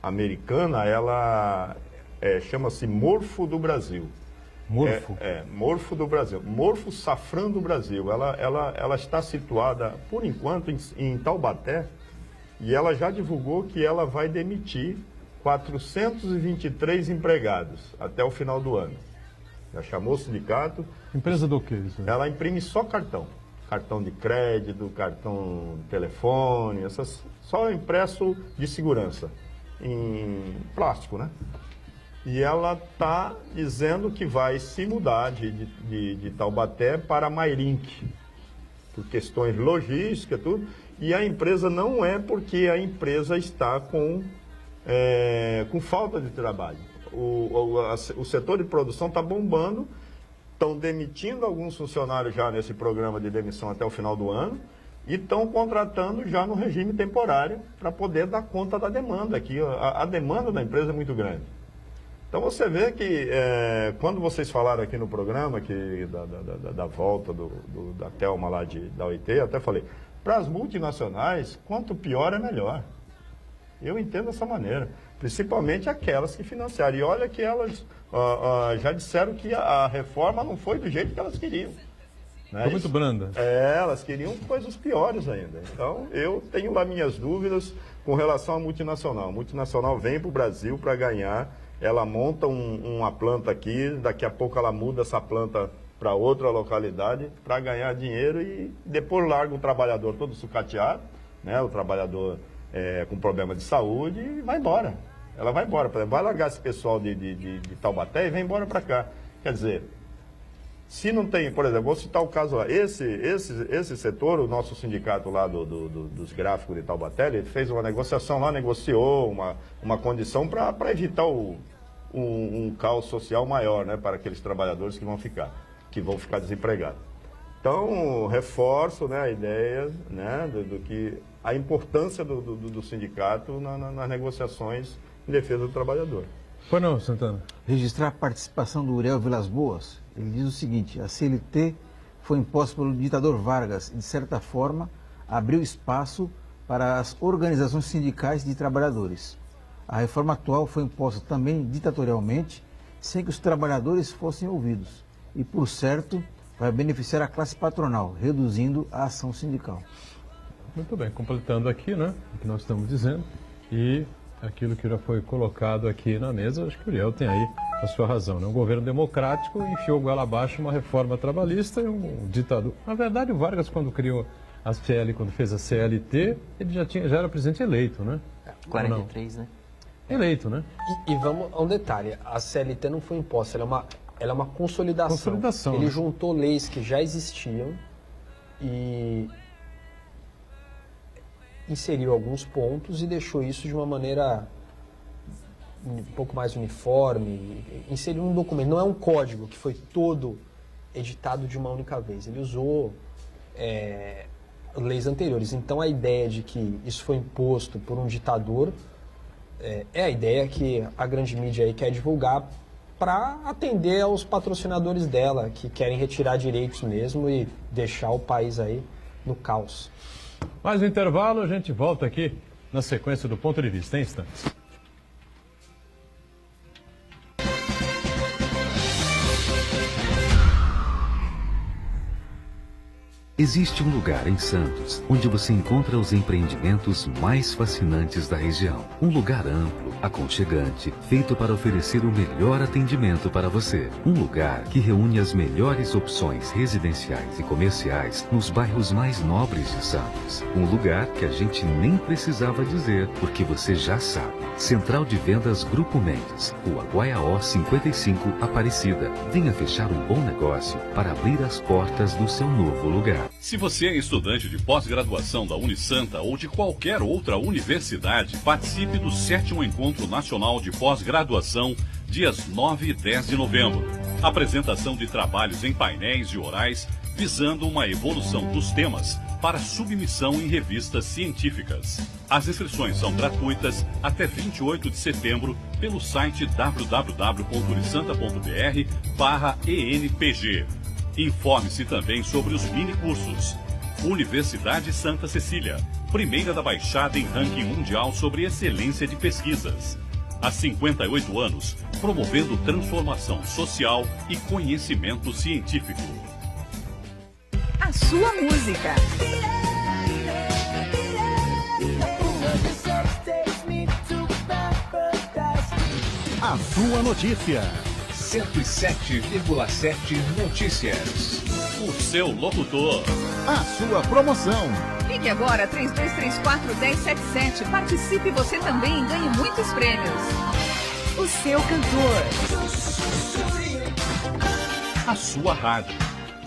americana, ela chama-se Morfo do Brasil. Morfo? Morfo do Brasil. Morfo Safran do Brasil. Ela está situada, por enquanto, em Taubaté, e ela já divulgou que ela vai demitir 423 empregados até o final do ano. Já chamou o sindicato. Empresa do quê isso? Ela imprime só cartão. Cartão de crédito, cartão de telefone, só impresso de segurança, em plástico, né? E ela está dizendo que vai se mudar de Taubaté para Mairink, por questões logísticas e tudo. E a empresa não é porque a empresa está com falta de trabalho. O setor de produção está bombando, estão demitindo alguns funcionários já nesse programa de demissão até o final do ano e estão contratando já no regime temporário para poder dar conta da demanda aqui. A demanda da empresa é muito grande. Então você vê que quando vocês falaram aqui no programa da volta da Thelma lá da OIT, eu até falei, para as multinacionais, quanto pior é melhor. Eu entendo dessa maneira, principalmente aquelas que financiaram. E olha que elas já disseram que a reforma não foi do jeito que elas queriam. Né? Foi muito branda. Elas queriam coisas piores ainda. Então eu tenho lá minhas dúvidas com relação à multinacional. A multinacional vem para o Brasil para ganhar. Ela monta uma planta aqui, daqui a pouco ela muda essa planta para outra localidade para ganhar dinheiro e depois larga o trabalhador todo sucateado, né? O trabalhador com problema de saúde e vai embora. Ela vai embora, vai largar esse pessoal de Taubaté e vem embora para cá. Quer dizer, se não tem, por exemplo, vou citar o caso lá, esse setor, o nosso sindicato lá dos gráficos de Taubaté, ele fez uma negociação lá, negociou uma condição para evitar um caos social maior, né, para aqueles trabalhadores que vão ficar desempregados. Então, reforço, né, a ideia, né, do que a importância do sindicato nas negociações em defesa do trabalhador. Pois não, Santana? Registrar a participação do Uriel Vilas Boas. Ele diz o seguinte: a CLT foi imposta pelo ditador Vargas e, de certa forma, abriu espaço para as organizações sindicais de trabalhadores. A reforma atual foi imposta também ditatorialmente, sem que os trabalhadores fossem ouvidos. E, por certo, vai beneficiar a classe patronal, reduzindo a ação sindical. Muito bem, completando aqui, né, o que nós estamos dizendo e aquilo que já foi colocado aqui na mesa, acho que o Uriel tem aí a sua razão, né? Um governo democrático enfiou goela abaixo uma reforma trabalhista e um ditador. Na verdade, o Vargas, quando criou a CL, quando fez a CLT, ele já era presidente eleito, né? 43, né? Eleito, né? E vamos a um detalhe, a CLT não foi imposta, ela é uma consolidação. Ele juntou leis que já existiam e inseriu alguns pontos e deixou isso de uma maneira um pouco mais uniforme, inseriu um documento, não é um código que foi todo editado de uma única vez, ele usou leis anteriores. Então a ideia de que isso foi imposto por um ditador é a ideia que a grande mídia aí quer divulgar para atender aos patrocinadores dela, que querem retirar direitos mesmo e deixar o país aí no caos. Mais um intervalo, a gente volta aqui na sequência do Ponto de Vista, em instantes. Existe um lugar em Santos onde você encontra os empreendimentos mais fascinantes da região. Um lugar amplo, aconchegante, feito para oferecer o melhor atendimento para você. Um lugar que reúne as melhores opções residenciais e comerciais nos bairros mais nobres de Santos. Um lugar que a gente nem precisava dizer, porque você já sabe. Central de Vendas Grupo Mendes, Rua Guaiaó 55, Aparecida. Venha fechar um bom negócio para abrir as portas do seu novo lugar. Se você é estudante de pós-graduação da Unisanta ou de qualquer outra universidade, participe do 7º Encontro Nacional de Pós-Graduação, dias 9 e 10 de novembro. Apresentação de trabalhos em painéis e orais, visando uma evolução dos temas para submissão em revistas científicas. As inscrições são gratuitas até 28 de setembro pelo site www.unisanta.br/ENPG. Informe-se também sobre os mini-cursos. Universidade Santa Cecília, primeira da Baixada em ranking mundial sobre excelência de pesquisas. Há 58 anos, promovendo transformação social e conhecimento científico. A sua música. A sua notícia. 107,7 Notícias. O seu locutor. A sua promoção. Ligue agora 3234-1077. Participe você também e ganhe muitos prêmios. O seu cantor. A sua rádio.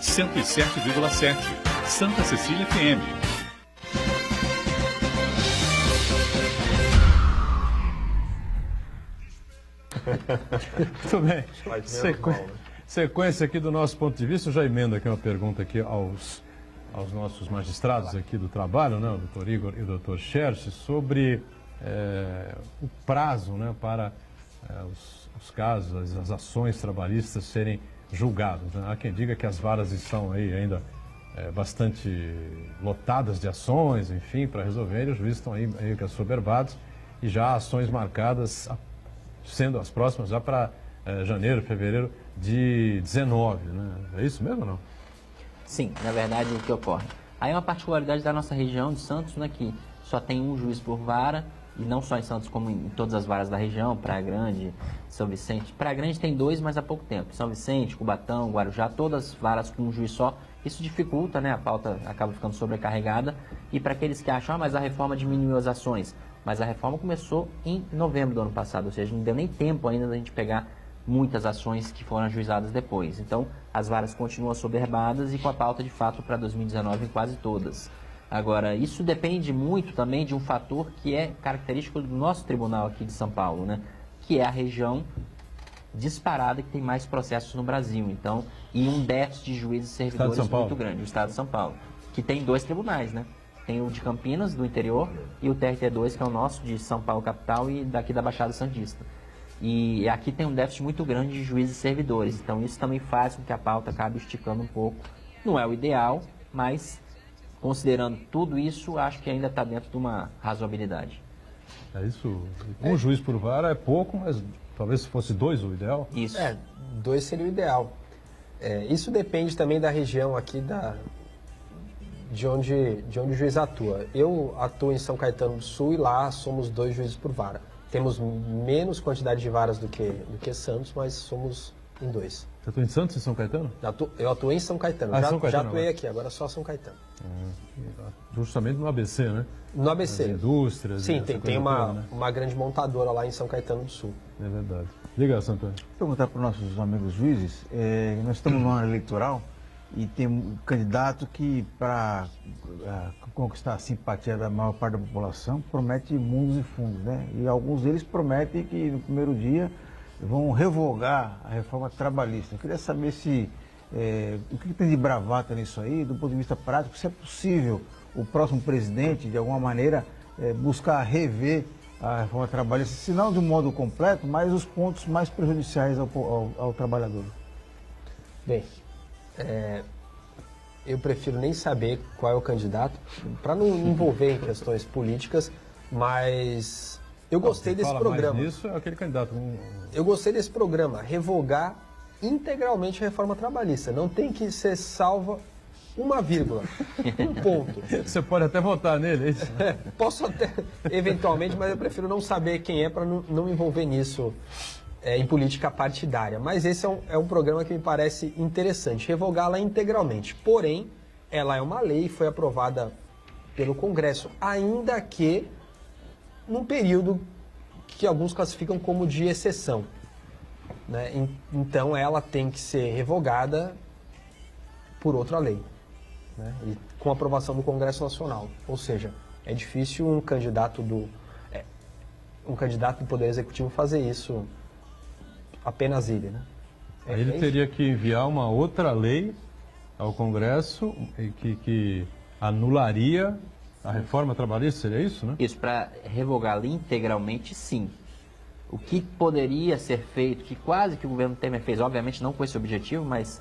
107,7 Santa Cecília FM. Muito bem. Sequência aqui do nosso ponto de vista, eu já emendo aqui uma pergunta aqui aos nossos magistrados aqui do trabalho, né, o doutor Igor e o doutor Xerxes, sobre o prazo, né, para os casos, as ações trabalhistas serem julgadas. Né? Há quem diga que as varas estão aí ainda bastante lotadas de ações, enfim, para resolver, e os juízes estão aí meio que assoberbados, e já há ações marcadas, sendo as próximas já para janeiro, fevereiro de 19, né? É isso mesmo ou não? Sim, na verdade o que ocorre. Aí é uma particularidade da nossa região de Santos, né, que só tem um juiz por vara, e não só em Santos como em todas as varas da região, Praia Grande, São Vicente. Praia Grande tem 2, mas há pouco tempo. São Vicente, Cubatão, Guarujá, todas as varas com um juiz só. Isso dificulta, né? A pauta acaba ficando sobrecarregada. E para aqueles que acham, mas a reforma diminuiu as ações. Mas a reforma começou em novembro do ano passado, ou seja, não deu nem tempo ainda da gente pegar muitas ações que foram ajuizadas depois. Então, as varas continuam assoberbadas e com a pauta de fato para 2019 em quase todas. Agora, isso depende muito também de um fator que é característico do nosso tribunal aqui de São Paulo, né? Que é a região disparada que tem mais processos no Brasil. Então, e um déficit de juízes e servidores muito grande, o Estado de São Paulo, que tem 2 tribunais, né? Tem o de Campinas, do interior, e o TRT2, que é o nosso de São Paulo capital e daqui da Baixada Santista. E aqui tem um déficit muito grande de juízes e servidores. Então, isso também faz com que a pauta acabe esticando um pouco. Não é o ideal, mas considerando tudo isso, acho que ainda está dentro de uma razoabilidade. É isso. Um juiz por vara é pouco, mas talvez se fosse 2 o ideal. Isso. 2 seria o ideal. Isso depende também da região aqui de onde o juiz atua. Eu atuo em São Caetano do Sul e lá somos 2 juízes por vara. Temos menos quantidade de varas do que Santos, mas somos em 2. Você atua em Santos e São Caetano? Eu atuei em São Caetano. São Caetano já atuei agora. aqui, agora só São Caetano. Justamente no ABC, né? No ABC. As indústrias. Sim, essa tem coisa uma, toda, né? uma grande montadora lá em São Caetano do Sul. É verdade. Diga, Santana. Vou perguntar para os nossos amigos juízes, nós estamos no ano eleitoral e tem um candidato que, para conquistar a simpatia da maior parte da população, promete mundos e fundos, né? E alguns deles prometem que no primeiro dia vão revogar a reforma trabalhista. Eu queria saber se o que tem de bravata nisso aí, do ponto de vista prático, se é possível o próximo presidente, de alguma maneira, buscar rever a reforma trabalhista, se não de um modo completo, mas os pontos mais prejudiciais ao trabalhador. Bem, eu prefiro nem saber qual é o candidato, para não envolver em questões políticas, mas eu gostei desse programa. Isso é aquele candidato. Eu gostei desse programa, revogar integralmente a reforma trabalhista. Não tem que ser salva uma vírgula, um ponto. Você pode até votar nele, é isso? Posso até, eventualmente, mas eu prefiro não saber quem é para não me envolver nisso em política partidária. Mas esse é um programa que me parece interessante, revogá-la integralmente. Porém, ela é uma lei e foi aprovada pelo Congresso, ainda que num período que alguns classificam como de exceção, né? Então ela tem que ser revogada por outra lei, né? E com aprovação do Congresso Nacional. Ou seja, é difícil um candidato do Poder Executivo fazer isso apenas ele, né? Aí ele teria que enviar uma outra lei ao Congresso que anularia a reforma trabalhista, seria isso, né? Isso, para revogá-la integralmente, sim. O que poderia ser feito, que quase que o governo Temer fez, obviamente não com esse objetivo, mas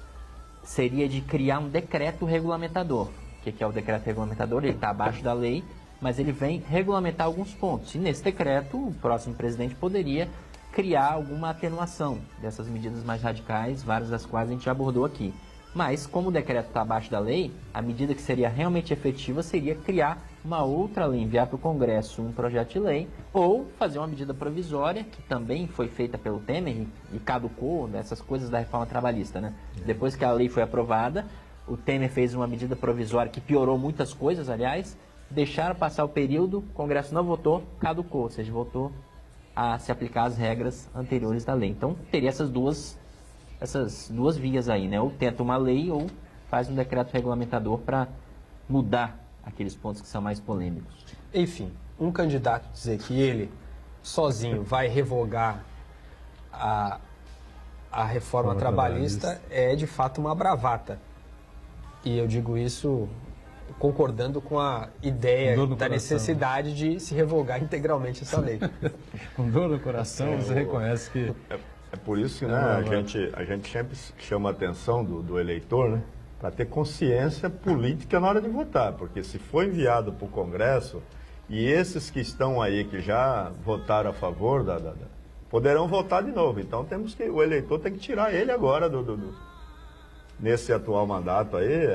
seria de criar um decreto regulamentador. O que é o decreto regulamentador? Ele está abaixo da lei, mas ele vem regulamentar alguns pontos. E nesse decreto, o próximo presidente poderia criar alguma atenuação dessas medidas mais radicais, várias das quais a gente já abordou aqui. Mas, como o decreto está abaixo da lei, a medida que seria realmente efetiva seria criar uma outra lei, enviar para o Congresso um projeto de lei, ou fazer uma medida provisória, que também foi feita pelo Temer e caducou, dessas coisas da reforma trabalhista, né? Depois que a lei foi aprovada, o Temer fez uma medida provisória que piorou muitas coisas, aliás, deixaram passar o período, o Congresso não votou, caducou, ou seja, voltou a se aplicar as regras anteriores da lei. Então, teria essas duas vias aí, né? Ou tenta uma lei ou faz um decreto regulamentador para mudar aqueles pontos que são mais polêmicos. Enfim, um candidato dizer que ele sozinho vai revogar a reforma trabalhista é de fato uma bravata. E eu digo isso concordando com a ideia da necessidade de se revogar integralmente essa lei. Com dor no coração, você reconhece que... É por isso que a gente sempre chama a atenção do eleitor, né, para ter consciência política na hora de votar, porque se for enviado para o Congresso, e esses que estão aí, que já votaram a favor, poderão votar de novo. Então o eleitor tem que tirar ele agora nesse atual mandato aí,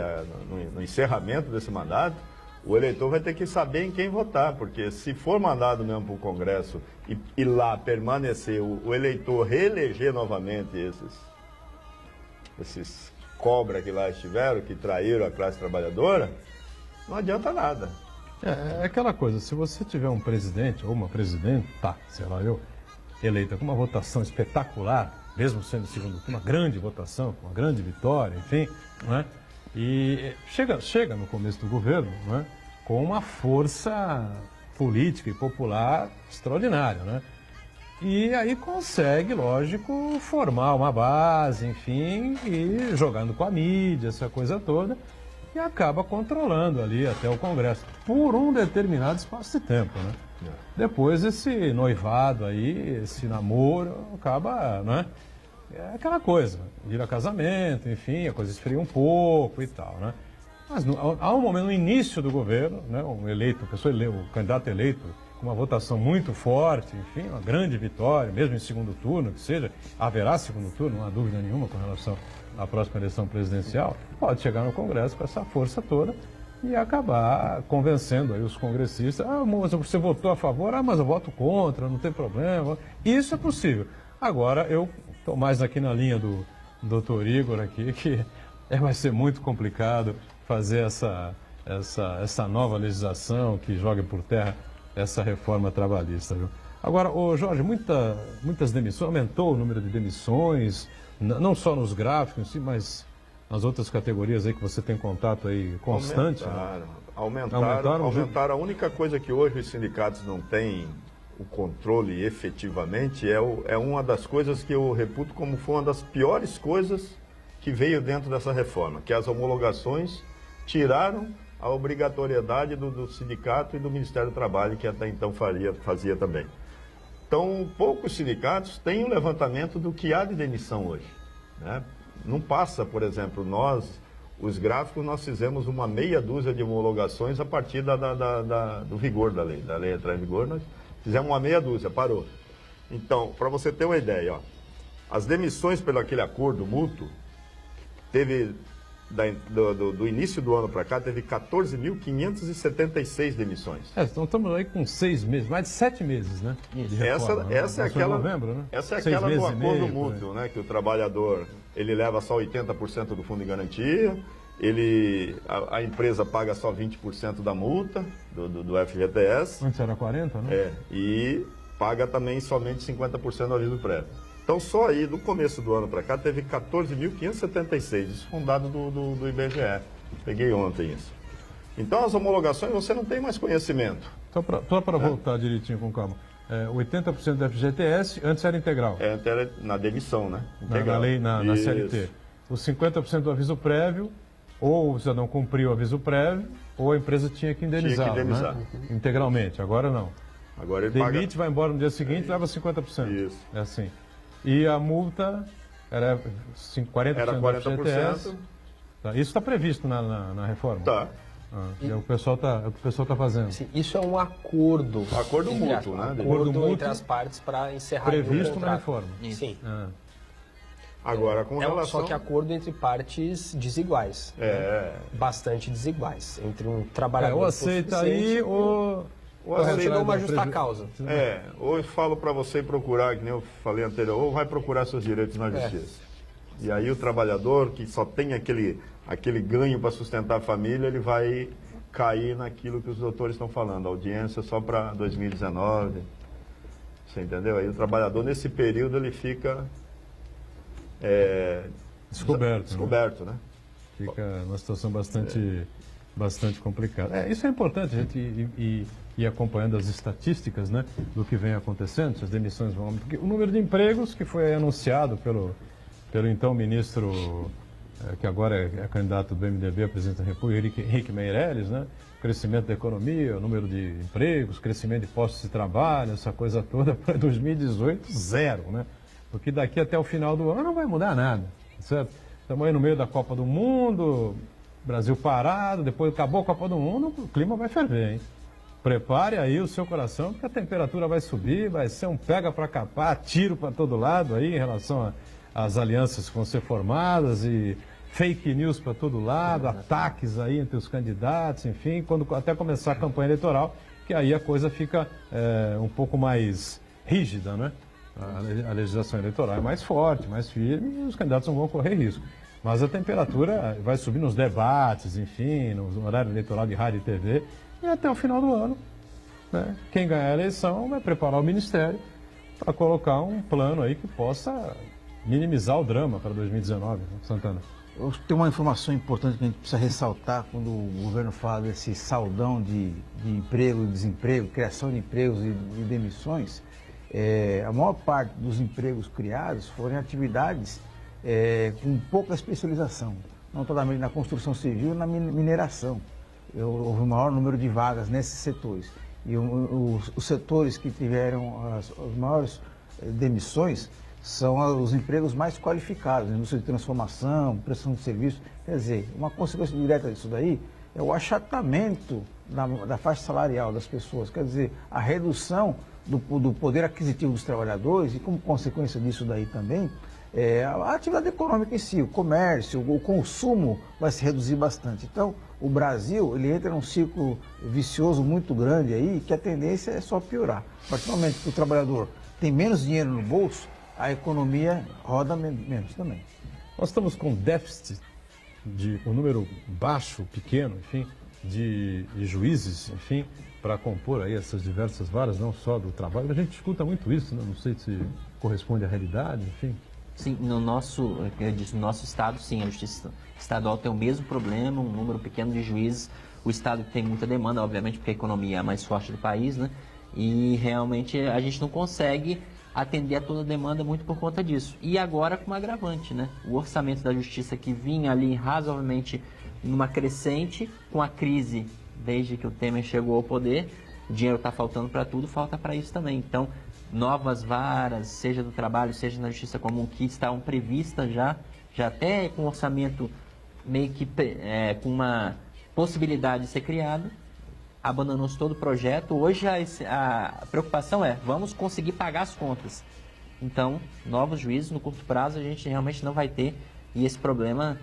no encerramento desse mandato, o eleitor vai ter que saber em quem votar, porque se for mandado mesmo para o Congresso e lá permanecer, o eleitor reeleger novamente esses cobra que lá estiveram, que traíram a classe trabalhadora, não adianta nada. É aquela coisa, se você tiver um presidente ou uma presidenta, sei lá eu, eleita com uma votação espetacular, mesmo sendo segundo turno, uma grande votação, uma grande vitória, enfim, não é? E chega no começo do governo, não é? Com uma força política e popular extraordinária, né? E aí consegue, lógico, formar uma base, enfim, e jogando com a mídia, essa coisa toda, e acaba controlando ali até o Congresso, por um determinado espaço de tempo, né? Depois esse noivado aí, esse namoro, acaba, né? É aquela coisa, vira casamento, enfim, a coisa esfria um pouco e tal, né? Mas há um momento no início do governo, né, o candidato eleito com uma votação muito forte, enfim, uma grande vitória, mesmo em segundo turno, que seja, haverá segundo turno, não há dúvida nenhuma com relação à próxima eleição presidencial, pode chegar no Congresso com essa força toda e acabar convencendo aí os congressistas. Ah, mas você votou a favor? Ah, mas eu voto contra, não tem problema. Isso é possível. Agora, eu estou mais aqui na linha do doutor Igor aqui, que vai ser muito complicado fazer essa nova legislação que joga por terra essa reforma trabalhista, viu? Agora, Jorge, muitas demissões, aumentou o número de demissões, não só nos gráficos, mas nas outras categorias aí que você tem contato aí constante. Aumentaram. A única coisa que hoje os sindicatos não têm o controle efetivamente é uma das coisas que eu reputo como foi uma das piores coisas que veio dentro dessa reforma, que as homologações tiraram a obrigatoriedade do sindicato e do Ministério do Trabalho, que até então fazia também. Então, poucos sindicatos têm um levantamento do que há de demissão hoje, né? Não passa, por exemplo, os gráficos, nós fizemos uma meia dúzia de homologações a partir do vigor da lei entrar em vigor, nós fizemos uma meia dúzia, parou. Então, para você ter uma ideia, ó, as demissões pelo aquele acordo mútuo, teve, do início do ano para cá, teve 14.576 demissões. Então estamos aí com 6 meses, mais de 7 meses, né? Essa é aquela, novembro, né? Essa é aquela do acordo mútuo, né? Que o trabalhador, ele leva só 80% do fundo de garantia, a empresa paga só 20% da multa do FGTS. Antes era 40%, né? E paga também somente 50% do aviso prévio. Então, só aí, do começo do ano para cá, teve 14.576, isso foi um dado do IBGE. Peguei ontem isso. Então, as homologações, você não tem mais conhecimento. Só para voltar direitinho com calma. 80% do FGTS, antes era integral. Antes era na demissão, né? Integral. Na lei, na CLT. Os 50% do aviso prévio, ou o cidadão cumpriu o aviso prévio, ou a empresa tinha que indenizar. Né? Integralmente. Agora não. Agora ele demite, vai embora no dia seguinte, leva 50%. Isso. É assim. E a multa era 40%. Era 40%. Tá. Isso está previsto na reforma? Tá. É o que o pessoal está fazendo. Sim, isso é um acordo. Acordo mútuo, né? Acordo mútuo entre as partes para encerrar o contrato. Previsto na reforma. Sim. Agora, com relação... Só que acordo entre partes desiguais. Né? Bastante desiguais. Entre um trabalhador... ou aceita aí, ou aceita uma justa causa. Ou eu falo para você procurar, que nem eu falei anterior, ou vai procurar seus direitos na justiça. E aí o trabalhador que só tem aquele ganho para sustentar a família, ele vai cair naquilo que os doutores estão falando, audiência só para 2019. Você entendeu? Aí o trabalhador, nesse período, ele fica descoberto, né? Fica numa situação bastante complicada. Isso é importante, a gente ir acompanhando as estatísticas, né, do que vem acontecendo, se as demissões vão... Porque o número de empregos que foi anunciado pelo então ministro, que agora é candidato do MDB a presidente da República, Henrique Meirelles, né? Crescimento da economia, o número de empregos, crescimento de postos de trabalho, essa coisa toda, para 2018, 0, né? Porque daqui até o final do ano não vai mudar nada, certo? Estamos aí no meio da Copa do Mundo, Brasil parado, depois acabou a Copa do Mundo, o clima vai ferver, hein? Prepare aí o seu coração, porque a temperatura vai subir, vai ser um pega para capar, tiro para todo lado aí em relação às alianças que vão ser formadas e fake news para todo lado, ataques aí entre os candidatos, enfim, quando até começar a campanha eleitoral, que aí a coisa fica um pouco mais rígida, né? A legislação eleitoral é mais forte, mais firme e os candidatos não vão correr risco. Mas a temperatura vai subir nos debates, enfim, no horário eleitoral de rádio e TV, e até o final do ano, né, quem ganhar a eleição vai preparar o Ministério para colocar um plano aí que possa minimizar o drama para 2019, né, Santana? Tem uma informação importante que a gente precisa ressaltar quando o governo fala desse saldão de emprego e desemprego, criação de empregos e demissões. A maior parte dos empregos criados foram em atividades com pouca especialização, notadamente na construção civil e na mineração. Houve o maior número de vagas nesses setores. E os setores que tiveram as maiores demissões são os empregos mais qualificados, indústria de transformação, prestação de serviço. Quer dizer, uma consequência direta disso daí é o achatamento da faixa salarial das pessoas, quer dizer, a redução do poder aquisitivo dos trabalhadores e, como consequência disso daí também, a atividade econômica em si, o comércio, o consumo vai se reduzir bastante. Então, o Brasil, ele entra num ciclo vicioso muito grande aí, que a tendência é só piorar. A partir do momento que o trabalhador tem menos dinheiro no bolso, a economia roda menos também. Nós estamos com déficit de um número baixo, pequeno, enfim, de juízes, enfim, para compor aí essas diversas varas, não só do trabalho. A gente escuta muito isso, né? Não sei se corresponde à realidade, enfim. Sim, no nosso estado, sim, a justiça estadual tem o mesmo problema, um número pequeno de juízes. O estado tem muita demanda, obviamente, porque a economia é a mais forte do país, né? E realmente a gente não consegue atender a toda a demanda muito por conta disso. E agora com um agravante, né? O orçamento da justiça que vinha ali razoavelmente numa crescente, com a crise desde que o Temer chegou ao poder, o dinheiro está faltando para tudo, falta para isso também. Então, novas varas, seja do trabalho, seja na justiça comum, que estavam previstas já até com orçamento meio que com uma possibilidade de ser criado, abandonou-se todo o projeto. Hoje a preocupação é, vamos conseguir pagar as contas. Então, novos juízes no curto prazo a gente realmente não vai ter, e esse problema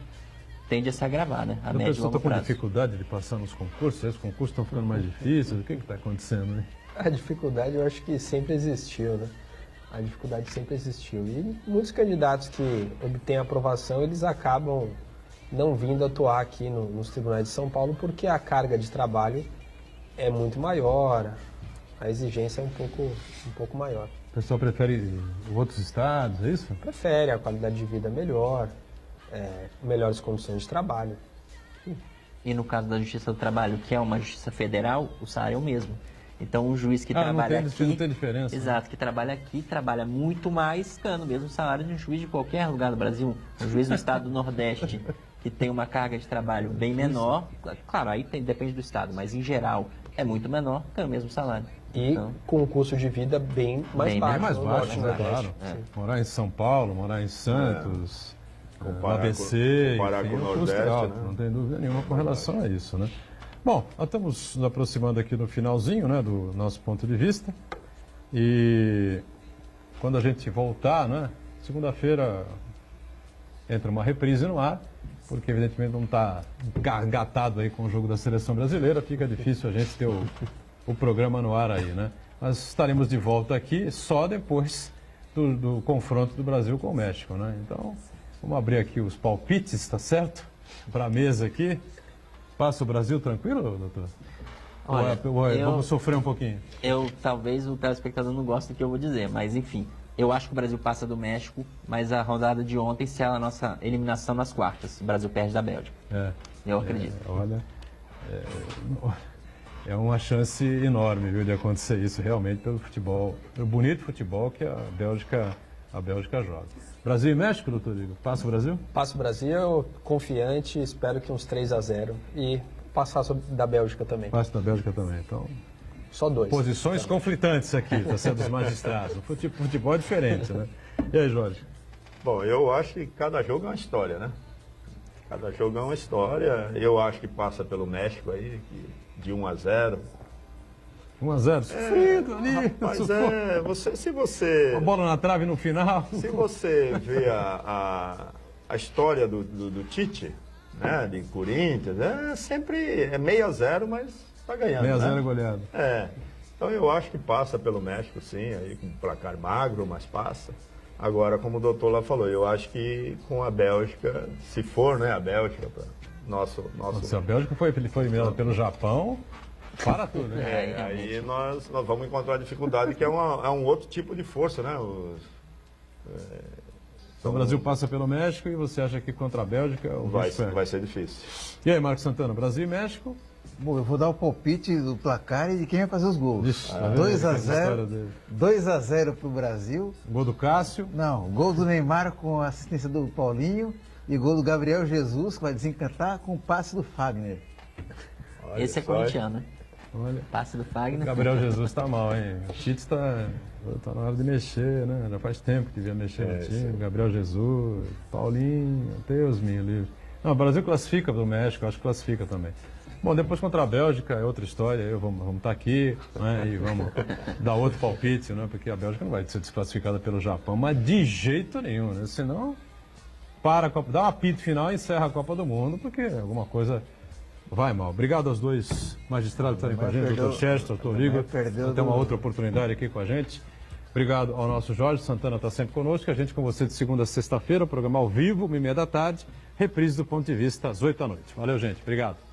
tende a se agravar, né? A médio e longo prazo. Com dificuldade de passar nos concursos, esses concursos estão ficando mais difíceis, o que está acontecendo, né? A dificuldade eu acho que sempre existiu, né? A dificuldade sempre existiu. E muitos candidatos que obtêm aprovação, eles acabam não vindo atuar aqui nos tribunais de São Paulo porque a carga de trabalho é muito maior, a exigência é um pouco maior. O pessoal prefere outros estados, é isso? Prefere, a qualidade de vida melhor, melhores condições de trabalho. E no caso da Justiça do Trabalho, que é uma justiça federal, o salário é o mesmo. Então, um juiz que trabalha aqui... Não tem diferença. Exato, que trabalha aqui, trabalha muito mais, ganhando o mesmo salário de um juiz de qualquer lugar do Brasil. Um juiz do estado do Nordeste, que tem uma carga de trabalho bem menor, claro, aí depende do estado, mas em geral é muito menor, ganha o mesmo salário. E então, com um custo de vida bem mais baixo. Bem mais baixo, né? Claro. Morar em São Paulo, morar em Santos, no ABC, comparar com o Nordeste, alto, né? não tem dúvida nenhuma com relação a isso, né? Bom, nós estamos nos aproximando aqui no finalzinho, né, do nosso ponto de vista. E quando a gente voltar, né, segunda-feira entra uma reprise no ar, porque evidentemente não está engatado aí com o jogo da seleção brasileira, fica difícil a gente ter o programa no ar aí, né? Mas estaremos de volta aqui só depois do confronto do Brasil com o México, né? Então, vamos abrir aqui os palpites, tá certo? Para a mesa aqui. Passa o Brasil tranquilo, doutor? Olha, vamos sofrer um pouquinho? Talvez o telespectador não goste do que eu vou dizer, mas enfim, eu acho que o Brasil passa do México, mas a rodada de ontem sela a nossa eliminação nas quartas. O Brasil perde da Bélgica. Eu acredito. Olha, é uma chance enorme, viu, de acontecer isso realmente pelo futebol, pelo bonito futebol que a Bélgica joga. Brasil e México, doutor Igor? Passa o Brasil? Passa o Brasil, confiante, espero que uns 3-0 e passar da Bélgica também. Passa da Bélgica também, então... Só 2. Posições conflitantes aqui, tá sendo dos magistrados. O futebol é diferente, né? E aí, Jorge? Bom, eu acho que cada jogo é uma história, né? Cada jogo é uma história. Eu acho que passa pelo México aí, de 1-0. 1-0, sofrido ali. Rapaz, se você... A bola na trave no final. Se você vê a história do Tite, né, de Corinthians, sempre 6-0, mas está ganhando. 6-0 goleado. Então eu acho que passa pelo México, sim, aí com placar magro, mas passa. Agora, como o doutor lá falou, eu acho que com a Bélgica, se for, né, a Bélgica, nosso... Se a Bélgica foi eliminada pelo Japão... Para tudo, né? Aí nós vamos encontrar dificuldade, que é um outro tipo de força, né? Então o Brasil passa pelo México e você acha que contra a Bélgica vai ser difícil. E aí, Marcos Santana, Brasil e México? Bom, eu vou dar o palpite do placar e de quem vai fazer os gols. 2-0 para o Brasil. Gol do Cássio? Não, gol do Neymar com a assistência do Paulinho e gol do Gabriel Jesus, que vai desencantar com o passe do Fagner. Esse é corintiano, né? Olha, passe do Fagner. Gabriel Jesus está mal, hein? O Tite está na hora de mexer, né? Já faz tempo que devia mexer no time. Gabriel Jesus, Paulinho, Deus me livre. Não, o Brasil classifica do México, acho que classifica também. Bom, depois contra a Bélgica é outra história, vamos estar aqui, né, e vamos dar outro palpite, né, porque a Bélgica não vai ser desclassificada pelo Japão, mas de jeito nenhum, né, senão para a Copa, dá um apito final e encerra a Copa do Mundo, porque alguma coisa vai mal. Obrigado aos dois magistrados que estarem com a gente, doutor Chester, doutor Igor, até uma outra oportunidade aqui com a gente. Obrigado ao nosso Jorge Santana, está sempre conosco, a gente com você de segunda a sexta-feira, programa ao vivo, 1h30 da tarde, reprise do Ponto de Vista às 8 da noite. Valeu, gente, obrigado.